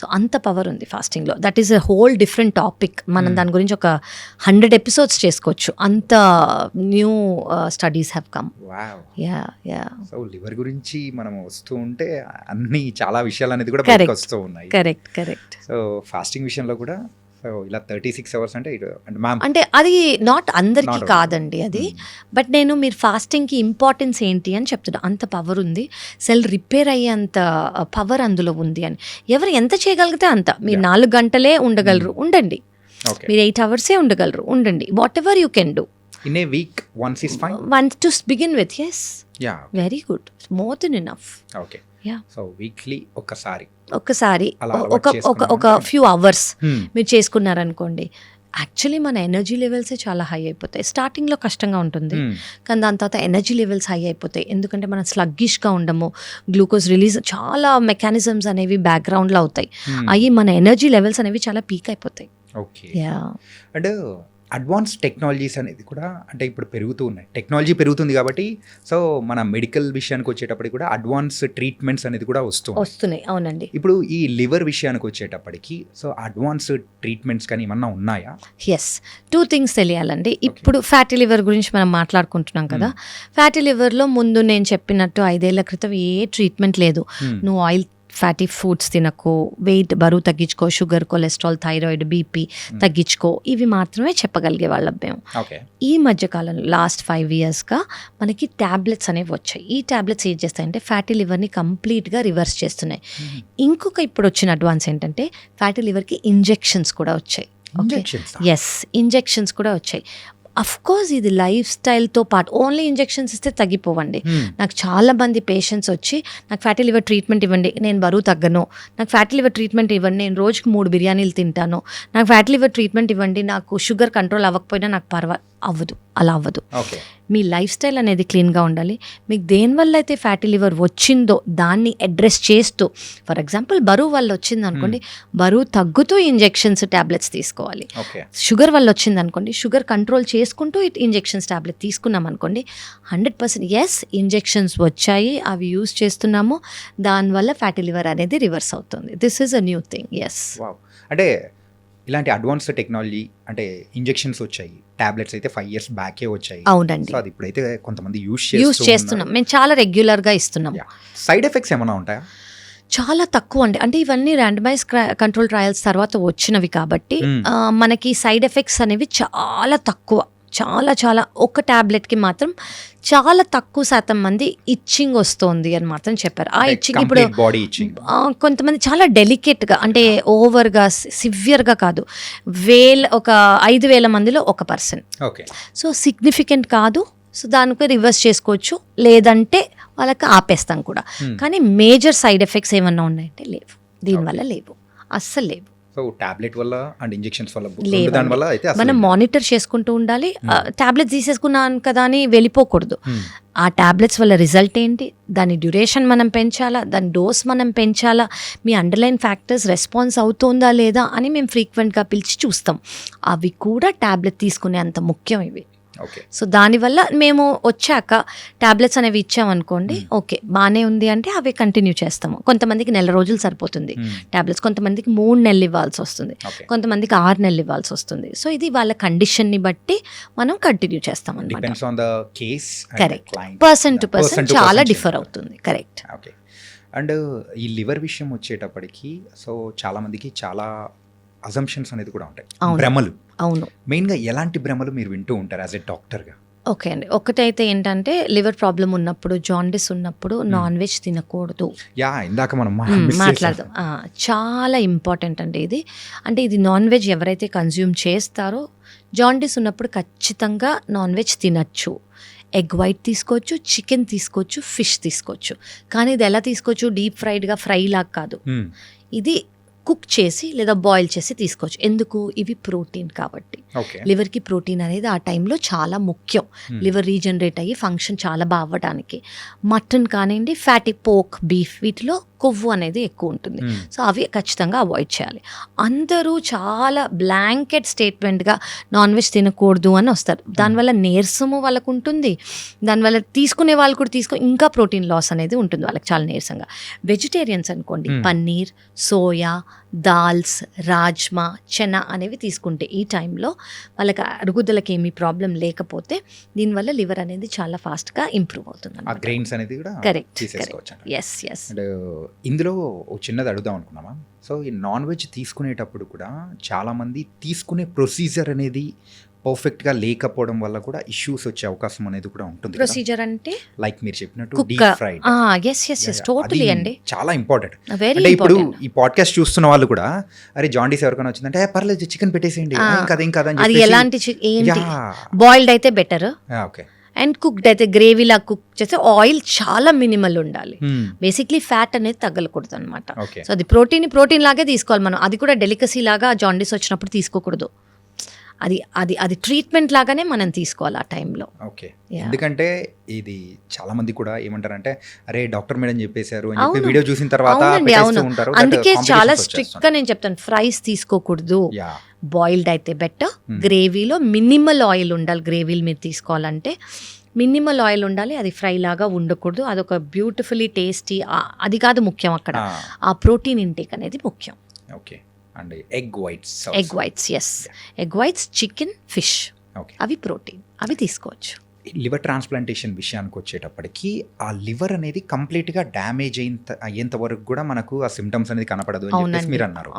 సో అంత పవర్ ఉంది ఫాస్టింగ్లో. That is a whole different topic. మనం దాని గురించి ఒక 100 episodes చేసుకోవచ్చు. అంత new studies have come. So liver గురించి మనం వస్తూ ఉంటే అన్ని చాలా విషయాలు అనేది కూడా బయటకు వస్తూ ఉన్నాయి. కరెక్ట్. సో ఫాస్టింగ్ విషయంలో కూడా సో ఇలా 36 hours అంటే అంటే అది నాట్ అందరికీ కాదండి అది. బట్ నేను మీరు ఫాస్టింగ్కి ఇంపార్టెన్స్ ఏంటి అని చెప్తున్నా. అంత పవర్ ఉంది, సెల్ రిపేర్ అయ్యేంత పవర్ అందులో ఉంది అని. ఎవరు ఎంత చేయగలిగితే అంత. మీరు 4 గంటలే ఉండగలరు, ఉండండి. మీరు 8 hours ఉండగలరు, ఉండండి. What ever you can do. In a week, once is fine? Once to begin with, yes. Yeah. Okay. Very good. More than enough. Okay. Yeah. So weekly ఒక్కసారి ఒక ఫ్యూ అవర్స్ మీరు చేసుకున్నారనుకోండి, యాక్చువల్లీ మన energy లెవెల్సే చాలా high అయిపోతాయి. స్టార్టింగ్లో కష్టంగా ఉంటుంది, కానీ దాని తర్వాత ఎనర్జీ లెవెల్స్ హై అయిపోతాయి. ఎందుకంటే మనం స్లగ్గిష్గా ఉండము, గ్లూకోజ్ రిలీజ్ చాలా మెకానిజమ్స్ అనేవి బ్యాక్గ్రౌండ్లో అవుతాయి. అవి మన ఎనర్జీ లెవెల్స్ అనేవి చాలా పీక్ అయిపోతాయి. ఓకే. అండ్ అడ్వాన్స్ టెక్నాలజీస్ అనేది కూడా అంటే ఇప్పుడు పెరుగుతూ ఉన్నాయి, టెక్నాలజీ పెరుగుతుంది కాబట్టి సో మన మెడికల్ విషయానికి వచ్చేటప్పటికి కూడా అడ్వాన్స్ ట్రీట్మెంట్స్ అనేది కూడా వస్తున్నాయి. అవునండి. ఇప్పుడు ఈ లివర్ విషయానికి వచ్చేటప్పటికి సో అడ్వాన్స్ ట్రీట్మెంట్స్ కానీ ఏమన్నా ఉన్నాయా? ఎస్, 2 things తెలియాలండి. ఇప్పుడు ఫ్యాటీ లివర్ గురించి మనం మాట్లాడుకుంటున్నాం కదా. ఫ్యాటీ లివర్లో ముందు నేను చెప్పినట్టు 5 ఏళ్ల క్రితం ఏ ట్రీట్మెంట్ లేదు. నువ్వు ఆయిల్ ఫ్యాటీ ఫుడ్స్ తినకు, వెయిట్ బరువు తగ్గించుకో, షుగర్, కొలెస్ట్రాల్, థైరాయిడ్, బీపీ తగ్గించుకో, ఇవి మాత్రమే చెప్పగలిగే వాళ్ళం మేము. ఈ మధ్యకాలంలో లాస్ట్ 5 yearsగా మనకి ట్యాబ్లెట్స్ అనేవి వచ్చాయి. ఈ ట్యాబ్లెట్స్ ఏం చేస్తాయంటే ఫ్యాటీ లివర్ని కంప్లీట్గా రివర్స్ చేస్తున్నాయి. ఇంకొక ఇప్పుడు వచ్చిన అడ్వాన్స్ ఏంటంటే ఫ్యాటీ లివర్కి ఇంజెక్షన్స్ కూడా వచ్చాయి. ఎస్, ఇంజెక్షన్స్ కూడా వచ్చాయి. అఫ్ కోర్స్ ఇది లైఫ్ స్టైల్తో పాటు ఓన్లీ ఇంజెక్షన్స్ ఇస్తే తగ్గిపోవండి. నాకు చాలా మంది పేషెంట్స్ వచ్చి నాకు ఫ్యాటీ లివర్ ట్రీట్మెంట్ ఇవ్వండి, నేను బరువు తగ్గను, నాకు ఫ్యాటీ లివర్ ట్రీట్మెంట్ ఇవ్వండి, నేను రోజుకి 3 బిర్యానీలు తింటాను, నాకు ఫ్యాటీ లివర్ ట్రీట్మెంట్ ఇవ్వండి, నాకు షుగర్ కంట్రోల్ అవ్వకపోయినా నాకు అవ్వదు. అలా అవ్వదు. మీ లైఫ్ స్టైల్ అనేది క్లీన్గా ఉండాలి. మీకు దేనివల్ల అయితే ఫ్యాటీ లివర్ వచ్చిందో దాన్ని అడ్రస్ చేస్తూ, ఫర్ ఎగ్జాంపుల్ బరువు వల్ల వచ్చింది అనుకోండి, బరువు తగ్గుతూ ఇంజెక్షన్స్ ట్యాబ్లెట్స్ తీసుకోవాలి. షుగర్ వల్ల వచ్చింది అనుకోండి, షుగర్ కంట్రోల్ చేసుకుంటూ ఇంజెక్షన్స్ ట్యాబ్లెట్ తీసుకున్నాం అనుకోండి, 100% ఎస్ ఇంజెక్షన్స్ వచ్చాయి, అవి యూజ్ చేస్తున్నాము, దానివల్ల ఫ్యాటీ లివర్ అనేది రివర్స్ అవుతుంది. This is a new thing. Yes. అంటే ఇలాంటి అడ్వాన్స్ టెక్నాలజీ అంటే ఇంజెక్షన్స్ వచ్చాయి, టాబ్లెట్స్ అయితే 5 years బ్యాకే వచ్చాయి. అవునండి. అది ఇప్పుడైతే కొంతమంది యూజ్ చేస్తున్నాం, మేము చాలా రెగ్యులర్గా ఇస్తున్నాం. సైడ్ ఎఫెక్ట్స్ ఏమైనా ఉంటాయా? చాలా తక్కువ అండి. అంటే ఇవన్నీ ర్యాండమైజ్ కంట్రోల్ ట్రయల్స్ తర్వాత వచ్చినవి కాబట్టి మనకి సైడ్ ఎఫెక్ట్స్ అనేవి చాలా తక్కువ. చాలా ఒక ట్యాబ్లెట్కి మాత్రం చాలా తక్కువ శాతం మంది ఇచ్చింగ్ వస్తుంది అని మాత్రం చెప్పారు. ఆ ఇచ్చింగ్ ఇప్పుడు కొంతమంది చాలా డెలికేట్గా, అంటే ఓవర్గా సివియర్గా కాదు, ఒక 5,000 మందిలో 1%. సో సిగ్నిఫికెంట్ కాదు. సో దానికి రివర్స్ చేసుకోవచ్చు, లేదంటే వాళ్ళకి ఆపేస్తాం కూడా. కానీ మేజర్ సైడ్ ఎఫెక్ట్స్ ఏమన్నా ఉన్నాయంటే లేవు, దీనివల్ల లేవు, అస్సలు లేవు. సో టాబ్లెట్ వల్ల అండ్ ఇంజెక్షన్స్ వల్ల దాని వల్ల అయితే మనం మానిటర్ చేసుకుంటూ ఉండాలి. టాబ్లెట్స్ తీసేసుకున్నాను కదా అని వెళ్ళిపోకూడదు. ఆ టాబ్లెట్స్ వల్ల రిజల్ట్ ఏంటి, దాని డ్యూరేషన్ మనం పెంచాలా, దాని డోస్ మనం పెంచాలా, మీ అండర్లైన్ ఫ్యాక్టర్స్ రెస్పాన్స్ అవుతుందా లేదా అని మేము ఫ్రీక్వెంట్గా పిలిచి చూస్తాం. అవి కూడా టాబ్లెట్ తీసుకునే అంత ముఖ్యం ఇవి. సో దానివల్ల మేము వచ్చాక ట్యాబ్లెట్స్ అనేవి ఇచ్చామనుకోండి, ఓకే బాగానే ఉంది అంటే అవి కంటిన్యూ చేస్తాము. కొంతమందికి 1 రోజులు సరిపోతుంది ట్యాబ్లెట్స్, కొంతమందికి 3 నెలలు ఇవ్వాల్సి వస్తుంది, కొంతమందికి 6 నెలలు ఇవ్వాల్సి వస్తుంది. సో ఇది వాళ్ళ కండిషన్ని బట్టి మనం కంటిన్యూ చేస్తాం అన్నమాట. కరెక్ట్, పర్సన్ టు పర్సన్ చాలా డిఫర్ అవుతుంది. కరెక్ట్. అండ్ ఈ లివర్ విషయం వచ్చేటప్పటికి సో చాలా మందికి చాలా అజంప్షన్స్ అనేది కూడా ఉంటాయి, భ్రమలు. అవును. మెయిన్గా ఎలాంటి భ్రమలు మీరు వింటూ ఉంటారు యాజ్ ఎ డాక్టర్గా? ఓకే అండి. ఒకటైతే ఏంటంటే లివర్ ప్రాబ్లమ్ ఉన్నప్పుడు, జాండిస్ ఉన్నప్పుడు నాన్ వెజ్ తినకూడదు. ఇందాక మనం మాట్లాడదాం. చాలా ఇంపార్టెంట్ అండి ఇది. అంటే ఇది నాన్ వెజ్ ఎవరైతే కన్జ్యూమ్ చేస్తారో జాండిస్ ఉన్నప్పుడు ఖచ్చితంగా నాన్ వెజ్ తినచ్చు. ఎగ్ వైట్ తీసుకోవచ్చు, చికెన్ తీసుకోవచ్చు, ఫిష్ తీసుకోవచ్చు. కానీ ఇది ఎలా తీసుకోవచ్చు? డీప్ ఫ్రైడ్గా ఫ్రై లాగా కాదు. ఇది కుక్ చేసి లేదా బాయిల్ చేసి తీసుకోవచ్చు. ఎందుకు? ఇవి ప్రోటీన్ కాబట్టి. లివర్కి ప్రోటీన్ అనేది ఆ టైంలో చాలా ముఖ్యం. లివర్ రీజనరేట్ అయ్యి ఫంక్షన్ చాలా బాగా అవ్వడానికి. మటన్ కానివ్వండి, ఫ్యాటీ పోక్, బీఫ్, వీటిలో కొవ్వు అనేది ఎక్కువ ఉంటుంది. సో అవి ఖచ్చితంగా అవాయిడ్ చేయాలి. అందరూ చాలా బ్లాంకెట్ స్టేట్మెంట్గా నాన్ వెజ్ తినకూడదు అని వస్తారు. దానివల్ల నీరసము వాళ్ళకు ఉంటుంది. దానివల్ల తీసుకునే వాళ్ళు కూడా ఇంకా ప్రోటీన్ లాస్ అనేది ఉంటుంది వాళ్ళకి చాలా నీరసంగా. వెజిటేరియన్స్ అనుకోండి, పన్నీర్, సోయా, దాల్స్, రాజ్మా, చెనా అనేవి తీసుకుంటే ఈ టైంలో వాళ్ళకి అరుగుదలకి ఏమీ ప్రాబ్లం లేకపోతే దీనివల్ల లివర్ అనేది చాలా ఫాస్ట్గా ఇంప్రూవ్ అవుతుంది. కరెక్ట్. Yes yes. ఇందులో చిన్నది అడుగుదాం అనుకున్నామా? సో ఈ నాన్ వెజ్ తీసుకునేటప్పుడు కూడా చాలామంది తీసుకునే ప్రొసీజర్ అనేది పర్ఫెక్ట్గా లేకపోవడం వల్ల కూడా ఇష్యూస్ వచ్చే అవకాశం అనేది కూడా ఉంటుంది. ప్రొసీజర్ అంటే లైక్ మీరు చెప్పినట్టు డీప్ ఫ్రైడ్. టోటలీ అండి, చాలా ఇంపార్టెంట్. వెరీ అంటే ఇప్పుడు ఇంపార్టెంట్. ఈ పాడ్కాస్ట్ చూస్తున్న వాళ్ళు కూడా అరే జాండీస్ ఎవరికైనా వచ్చిందంటే పర్లేదు చికెన్ పెట్టేసేయండి, ఏం కదా అది ఎలాంటి ఏంటి బాయిల్డ్ అయితే బెటర్. ఓకే. అండ్ కుక్డ్ అయితే గ్రేవీలా కుక్ చేస్తే ఆయిల్ చాలా మినిమల్ ఉండాలి. బేసిక్లీ ఫ్యాట్ అనేది తగ్గలకూడదు అనమాట. సో అది ప్రోటీన్ లాగే తీసుకోవాలి మనం. అది కూడా డెలికసీ లాగా జాండీస్ వచ్చినప్పుడు తీసుకోకూడదు. అది ట్రీట్మెంట్ లాగానే మనం తీసుకోవాలి ఆ టైంలో. ఓకే. ఎందుకంటే ఇది చాలా మంది కూడా ఏమంటారంటే అరే డాక్టర్ మేడం చెప్పేశారు అని చెప్పి వీడియో చూసిన తర్వాత ఉంటారు. అందుకే చాలా స్ట్రిక్ట్ గా నేను చెప్తాను, ఫ్రైస్ తీసుకోకూడదు. బాయిల్డ్ అయితే బెటర్. గ్రేవీలో మినిమల్ ఆయిల్ ఉండాలి. గ్రేవీలు మీరు తీసుకోవాలంటే మినిమల్ ఆయిల్ ఉండాలి. అది ఫ్రై లాగా ఉండకూడదు. అదొక బ్యూటిఫుల్లీ టేస్టీ, అది కాదు ముఖ్యం అక్కడ, ఆ ప్రోటీన్ ఇంటేక్ అనేది ముఖ్యం. Okay. And egg whites, yes. Egg whites, chicken, fish, అవి ప్రోటీన్, అవి తీసుకోవచ్చు. లివర్ ట్రాన్స్ప్లాంటేషన్ విషయానికి వచ్చేటప్పటికి ఆ లివర్ అనేది కంప్లీట్గా డ్యామేజ్ అయ్యేంత వరకు కూడా మనకు ఆ సిమ్టమ్స్ అనేది కనపడదు అని చెప్పేసి మీరు అన్నారు.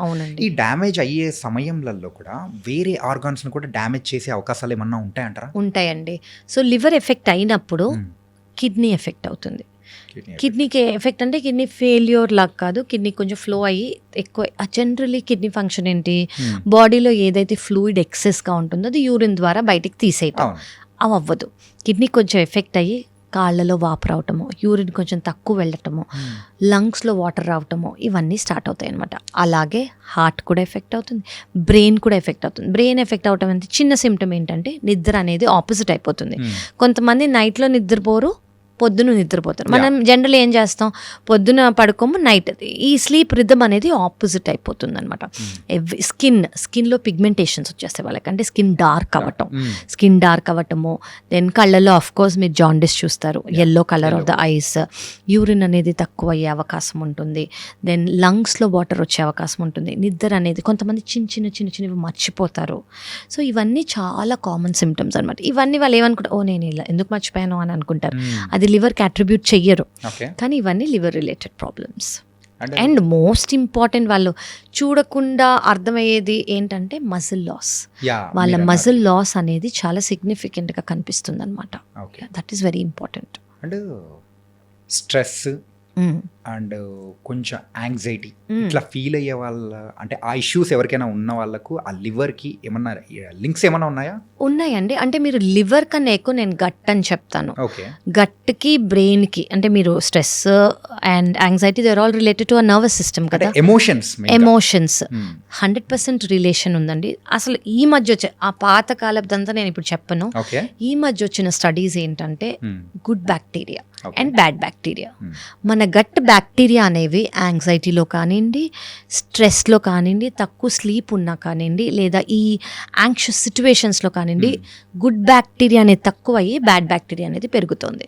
ఈ డ్యామేజ్ అయ్యే సమయంలో కూడా వేరే ఆర్గాన్స్ని కూడా డ్యామేజ్ చేసే అవకాశాలు ఏమన్నా ఉంటాయంటారా? ఉంటాయండి. సో లివర్ ఎఫెక్ట్ అయినప్పుడు కిడ్నీ ఎఫెక్ట్ అవుతుంది. కిడ్నీకి ఎఫెక్ట్ అంటే కిడ్నీ ఫెయిల్యూర్ లాగా కాదు, కిడ్నీ కొంచెం ఫ్లో అయ్యి ఎక్కువ. జనరలీ కిడ్నీ ఫంక్షన్ ఏంటి? బాడీలో ఏదైతే ఫ్లూయిడ్ ఎక్సెస్గా ఉంటుందో అది యూరిన్ ద్వారా బయటికి తీసేయటం. అవి అవ్వదు. కిడ్నీ కొంచెం ఎఫెక్ట్ అయ్యి కాళ్ళలో వాపు రావటము, యూరిన్ కొంచెం తక్కువ వెళ్ళటము, లంగ్స్లో వాటర్ రావటము, ఇవన్నీ స్టార్ట్ అవుతాయి అనమాట. అలాగే హార్ట్ కూడా ఎఫెక్ట్ అవుతుంది, బ్రెయిన్ కూడా ఎఫెక్ట్ అవుతుంది. బ్రెయిన్ ఎఫెక్ట్ అవటం అంటే చిన్న సిమ్టమ్ ఏంటంటే నిద్ర అనేది ఆపోజిట్ అయిపోతుంది. కొంతమంది నైట్లో నిద్రపోరు, పొద్దున నిద్రపోతారు. మనం జనరల్ ఏం చేస్తాం, పొద్దున పడుకోము, నైట్ ఈ స్లీప్ రిథమ్ అనేది ఆపోజిట్ అయిపోతుంది అనమాట. స్కిన్లో పిగ్మెంటేషన్స్ వచ్చేస్తాయి వాళ్ళకి, అంటే స్కిన్ డార్క్ అవ్వటము. దెన్ కళ్ళల్లో ఆఫ్ కోర్స్ మీరు జాండిస్ చూస్తారు, yellow colour of the ice. Urine అనేది తక్కువ అయ్యే అవకాశం ఉంటుంది. దెన్ లంగ్స్లో వాటర్ వచ్చే అవకాశం ఉంటుంది. నిద్ర అనేది కొంతమంది చిన్నవి మర్చిపోతారు. సో ఇవన్నీ చాలా కామన్ సిమ్టమ్స్ అనమాట. ఇవన్నీ వాళ్ళు ఏమనుకుంటారు, నేను ఇలా ఎందుకు మర్చిపోయాను అని అనుకుంటారు. అది లివర్కి అట్రిబ్యూట్ చెయ్యరు, కానీ ఇవన్నీ liver related problems. And most important వాళ్ళు చూడకుండా అర్థమయ్యేది ఏంటంటే మజిల్ లాస్. వాళ్ళ మజిల్ లాస్ అనేది చాలా సిగ్నిఫికెంట్గా కనిపిస్తుంది అనమాట. That is very important. And stress and కొంచెం యాంగ్జైటీ ఇట్లా ఫీల్ అయ్యే వాళ్ళ, అంటే ఆ ఇష్యూస్ ఎవరికైనా ఉన్న వాళ్ళకు ఆ లివర్కి ఏమన్నా లింక్స్ ఏమైనా ఉన్నాయా? ఉన్నాయండి. అంటే మీరు లివర్ కన్నా ఎక్కువ నేను గట్ అని చెప్తాను. ఓకే. గట్కి బ్రెయిన్కి, అంటే మీరు stress and anxiety they are all related to a nervous system కదా. ఎమోషన్స్ 100% రిలేషన్ ఉందండి. అసలు ఈ మధ్య వచ్చే ఆ పాత కాలదంతా నేను ఇప్పుడు చెప్పను. ఈ మధ్య వచ్చిన స్టడీస్ ఏంటంటే good bacteria and bad bacteria. మన గట్ బ్యాక్టీరియా అనేవి యాంగ్జైటీలో కానివ్వండి, స్ట్రెస్లో కానివ్వండి, తక్కువ స్లీప్ ఉన్నా కానివ్వండి, లేదా ఈ యాంగ్షియస్ సిచ్యువేషన్స్లో కానివ్వండి, గుడ్ బ్యాక్టీరియా అనేది తక్కువ అయ్యి బ్యాడ్ బ్యాక్టీరియా అనేది పెరుగుతుంది.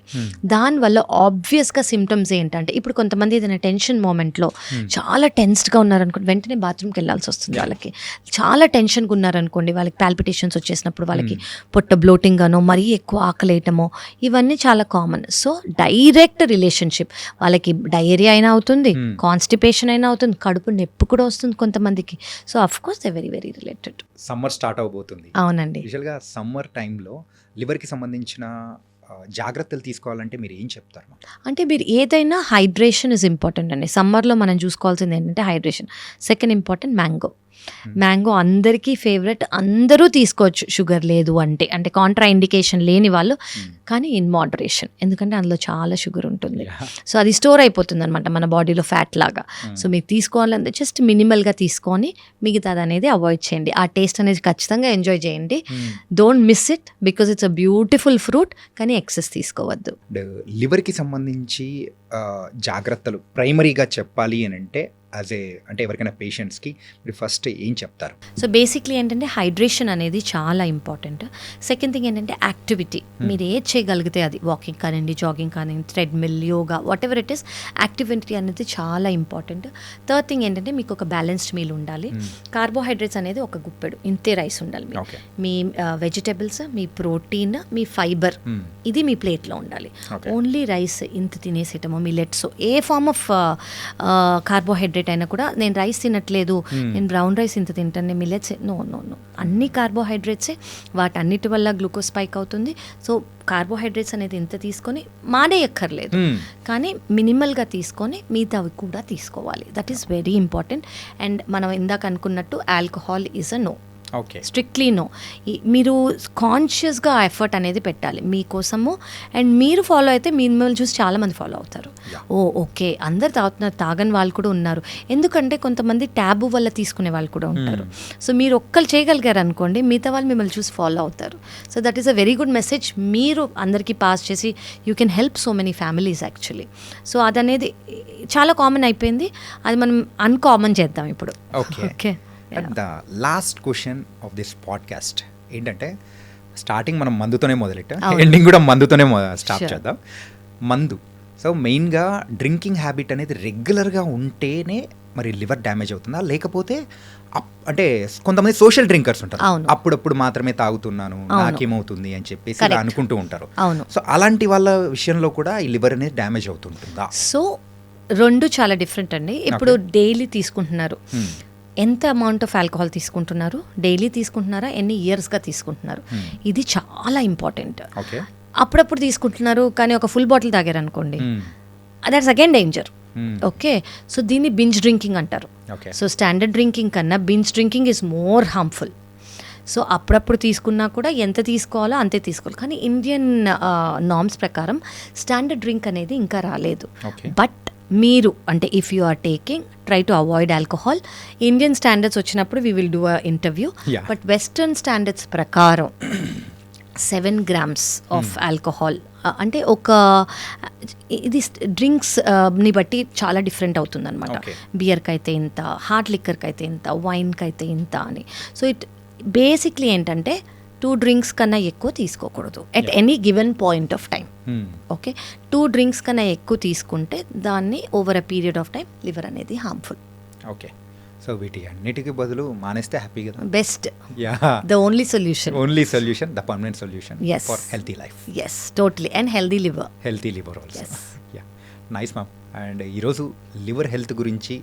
దానివల్ల ఆబ్వియస్గా సిమ్టమ్స్ ఏంటంటే, ఇప్పుడు కొంతమంది ఏదైనా టెన్షన్ మూమెంట్లో చాలా టెన్స్డ్గా ఉన్నారనుకోండి, వెంటనే బాత్రూమ్కి వెళ్ళాల్సి వస్తుంది. వాళ్ళకి చాలా టెన్షన్గా ఉన్నారనుకోండి, వాళ్ళకి పాల్పిటేషన్స్ వచ్చేసినప్పుడు వాళ్ళకి పొట్ట బ్లోటింగ్ గానో, మరీ ఎక్కువ ఆకలేయటమో, ఇవన్నీ చాలా కామన్. So direct relationship. వాళ్ళకి డయేరియా డయేరియా అయినా అవుతుంది, కాన్స్టిపేషన్ అయినా అవుతుంది, కడుపు నొప్పి కూడా వస్తుంది కొంతమందికి. So of course they very very related. Summer start అవబోతుంది. అవునండి. యూజువల్గా సమ్మర్ టైంలో లివర్కి సంబంధించిన జాగ్రత్తలు తీసుకోవాలంటే మీరు ఏం చెప్తారు? అంటే మీరు ఏదైనా హైడ్రేషన్ ఇస్ ఇంపార్టెంట్ అండి. సమ్మర్లో మనం చూసుకోవాల్సింది ఏంటంటే hydration. Second important mango. Mango అందరికీ ఫేవరెట్, అందరూ తీసుకోవచ్చు షుగర్ లేదు అంటే, అంటే కాంట్రా ఇండికేషన్ లేని వాళ్ళు, కానీ ఇన్ మోడరేషన్, ఎందుకంటే అందులో చాలా షుగర్ ఉంటుంది. సో అది స్టోర్ అయిపోతుంది అనమాట మన బాడీలో ఫ్యాట్ లాగా. సో మీకు తీసుకోవాలంటే జస్ట్ మినిమల్గా తీసుకొని మిగతాది అనేది అవాయిడ్ చేయండి. ఆ టేస్ట్ అనేది ఖచ్చితంగా ఎంజాయ్ చేయండి. Don't miss it because it's a beautiful fruit, కానీ ఎక్సెస్ తీసుకోవద్దు. లివర్కి సంబంధించి జాగ్రత్తలు ప్రైమరీగా చెప్పాలి అని అంటే అంటే ఎవరికైనా పేషెంట్స్కి మీరు ఫస్ట్ ఏం చెప్తారు? సో బేసిక్లీ ఏంటంటే హైడ్రేషన్ అనేది చాలా ఇంపార్టెంట్. సెకండ్ థింగ్ ఏంటంటే యాక్టివిటీ. మీరు ఏది చేయగలిగితే అది, వాకింగ్ కానివ్వండి, జాగింగ్ కానివ్వండి, treadmill, yoga, what ever it is, activity అనేది చాలా ఇంపార్టెంట్. థర్డ్ థింగ్ ఏంటంటే మీకు ఒక బ్యాలెన్స్డ్ మీల్ ఉండాలి. కార్బోహైడ్రేట్స్ అనేది ఒక గుప్పెడు ఇంతే రైస్ ఉండాలి. మీ వెజిటబుల్స్, మీ ప్రోటీన్, మీ ఫైబర్, ఇది మీ ప్లేట్లో ఉండాలి. ఓన్లీ రైస్ ఇంత తినేసేయటము, మిల్లెట్స్, ఏ ఫార్మ్ ఆఫ్ కార్బోహైడ్రేట్ అయినా కూడా, నేను రైస్ తినట్లేదు, నేను బ్రౌన్ రైస్ ఇంత తింటాను, నేను మిల్లెట్స్, నో నో నో, అన్ని కార్బోహైడ్రేట్సే. వాటన్నిటి వల్ల గ్లూకోజ్ స్పైక్ అవుతుంది. సో కార్బోహైడ్రేట్స్ అనేది ఇంత తీసుకొని మానేయక్కర్లేదు, కానీ మినిమల్గా తీసుకొని మిగతావి కూడా తీసుకోవాలి. That is very important. And మనం ఇందాక అనుకున్నట్టు alcohol is a no, strictly no. మీరు కాన్షియస్గా ఎఫర్ట్ అనేది పెట్టాలి మీకోసము. అండ్ మీరు ఫాలో అయితే మిమ్మల్ని చూసి చాలామంది ఫాలో అవుతారు. ఓకే అందరు తాగుతున్నారు, తాగని వాళ్ళు కూడా ఉన్నారు. ఎందుకంటే కొంతమంది ట్యాబు వల్ల తీసుకునే వాళ్ళు కూడా ఉంటారు. సో మీరు ఒక్కరు చేయగలిగారు అనుకోండి, మిగతా వాళ్ళు మిమ్మల్ని చూసి ఫాలో అవుతారు. So that is a very good message. మీరు అందరికీ పాస్ చేసి you can help so many families actually. So అదనేది చాలా కామన్ అయిపోయింది, అది మనం అన్కామన్ చేద్దాం ఇప్పుడు. Okay. And the last question of this podcast ఏంటంటే, స్టార్టింగ్ మనం మందుతోనే మొదలెట్టాం, ఎండింగ్ కూడా మందుతోనే స్టార్ట్ చేద్దాం. మందు. సో మెయిన్గా డ్రింకింగ్ హ్యాబిట్ అనేది రెగ్యులర్గా ఉంటేనే మరి లివర్ డ్యామేజ్ అవుతుందా, లేకపోతే అంటే కొంతమంది సోషల్ డ్రింకర్స్ ఉంటారు, అప్పుడప్పుడు మాత్రమే తాగుతున్నాను నాకేమవుతుంది అని చెప్పేసి అనుకుంటూ ఉంటారు. సో అలాంటి వాళ్ళ విషయంలో కూడా ఈ లివర్ అనేది డ్యామేజ్ అవుతుంటుందా? సో రెండు చాలా డిఫరెంట్ అండి. ఇప్పుడు డైలీ తీసుకుంటున్నారు, ఎంత అమౌంట్ ఆఫ్ ఆల్కహాల్ తీసుకుంటున్నారు, డైలీ తీసుకుంటున్నారా, ఎన్ని ఇయర్స్గా తీసుకుంటున్నారు, ఇది చాలా ఇంపార్టెంట్. అప్పుడప్పుడు తీసుకుంటున్నారు కానీ ఒక ఫుల్ బాటిల్ తాగారు అనుకోండి, that's again danger. Okay, so దీన్ని బింజ్ డ్రింకింగ్ అంటారు. సో స్టాండర్డ్ డ్రింకింగ్ కన్నా binge drinking is more harmful. So అప్పుడప్పుడు తీసుకున్నా కూడా ఎంత తీసుకోవాలో అంతే తీసుకోవాలి. కానీ ఇండియన్ నార్మ్స్ ప్రకారం స్టాండర్డ్ డ్రింక్ అనేది ఇంకా రాలేదు. బట్ మీరు అంటే if you are taking, try to avoid alcohol. Indian standards వచ్చినప్పుడు we will do a interview. But western standards ప్రకారం 7 grams ఆఫ్ ఆల్కహాల్ అంటే ఒక ఇది డ్రింక్స్ని బట్టి చాలా డిఫరెంట్ అవుతుంది అనమాట. బియర్కి అయితే ఇంత, హార్డ్ లిక్కర్కి అయితే ఇంత, వైన్కి అయితే ఇంత అని. సో ఇట్ బేసిక్లీ ఏంటంటే 2 drinks కన్నా ఎక్కువ తీసుకోకూడదు at any given point of time. Okay, 2 drinks కన్నా ఎక్కువ తీసుకుంటే దాన్ని over a period of time liver అనేది హార్మ్ఫుల్. ఓకే, సో వీటి అన్నిటికీ బదులు మానేస్తే హ్యాపీ కదా. Best, the only solution, the permanent solution for healthy life. Yes, totally. And healthy liver also. Nice ma'am. And ఈరోజు లివర్ హెల్త్ గురించి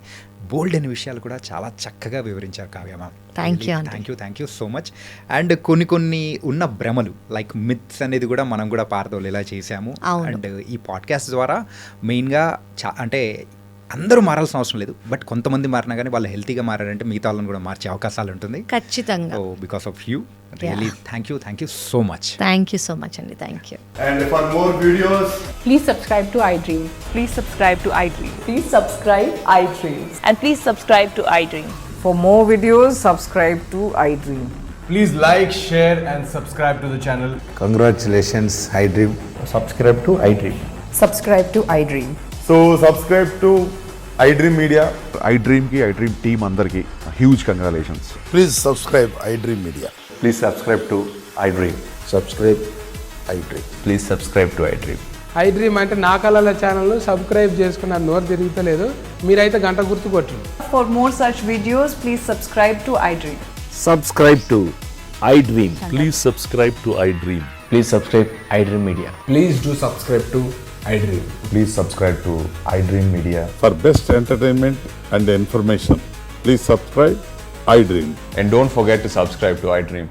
బోల్డ్ అనే విషయాలు కూడా చాలా చక్కగా వివరించారు Kavya ma'am. Thank you so much. And కొన్ని ఉన్న భ్రమలు లైక్ మిత్స్ అనేది కూడా మనం కూడా పారదోలేలా చేశాము. అండ్ ఈ పాడ్కాస్ట్ ద్వారా మెయిన్గా అంటే అందరూ మారాల్సిన అవసరం లేదు, బట్ కొంతమంది మారినా కానీ వాళ్ళు హెల్తీగా మారారంటే మిగతా వాళ్ళని కూడా మార్చే అవకాశాలు ఉంటుంది ఖచ్చితంగా. So because of you really thank you so much. Thank you so much Andy, thank you. And for more videos, please subscribe to iDream. Please subscribe to iDream. Please subscribe iDream. And please subscribe to iDream. For more videos, subscribe to iDream. please like, share and subscribe to the channel. Congratulations iDream. Subscribe to iDream. Subscribe to iDream. So subscribe to iDream Media. iDream ki iDream team andarki huge congratulations. Please subscribe iDream Media. Please subscribe to iDream. Subscribe iDream. Please subscribe to iDream. iDream అంటే నా కళల channel subscribe చేసుకున్న నోరు తిరుగుతలేదు, మీరైతే గంట గుర్తు కొట్టండి. For more such videos, please subscribe to iDream. Subscribe to iDream. Please subscribe to iDream. Please subscribe iDream Media. Please do subscribe to iDream. Please subscribe to iDream Media. For best entertainment and information, please subscribe iDream. And don't forget to subscribe to iDream.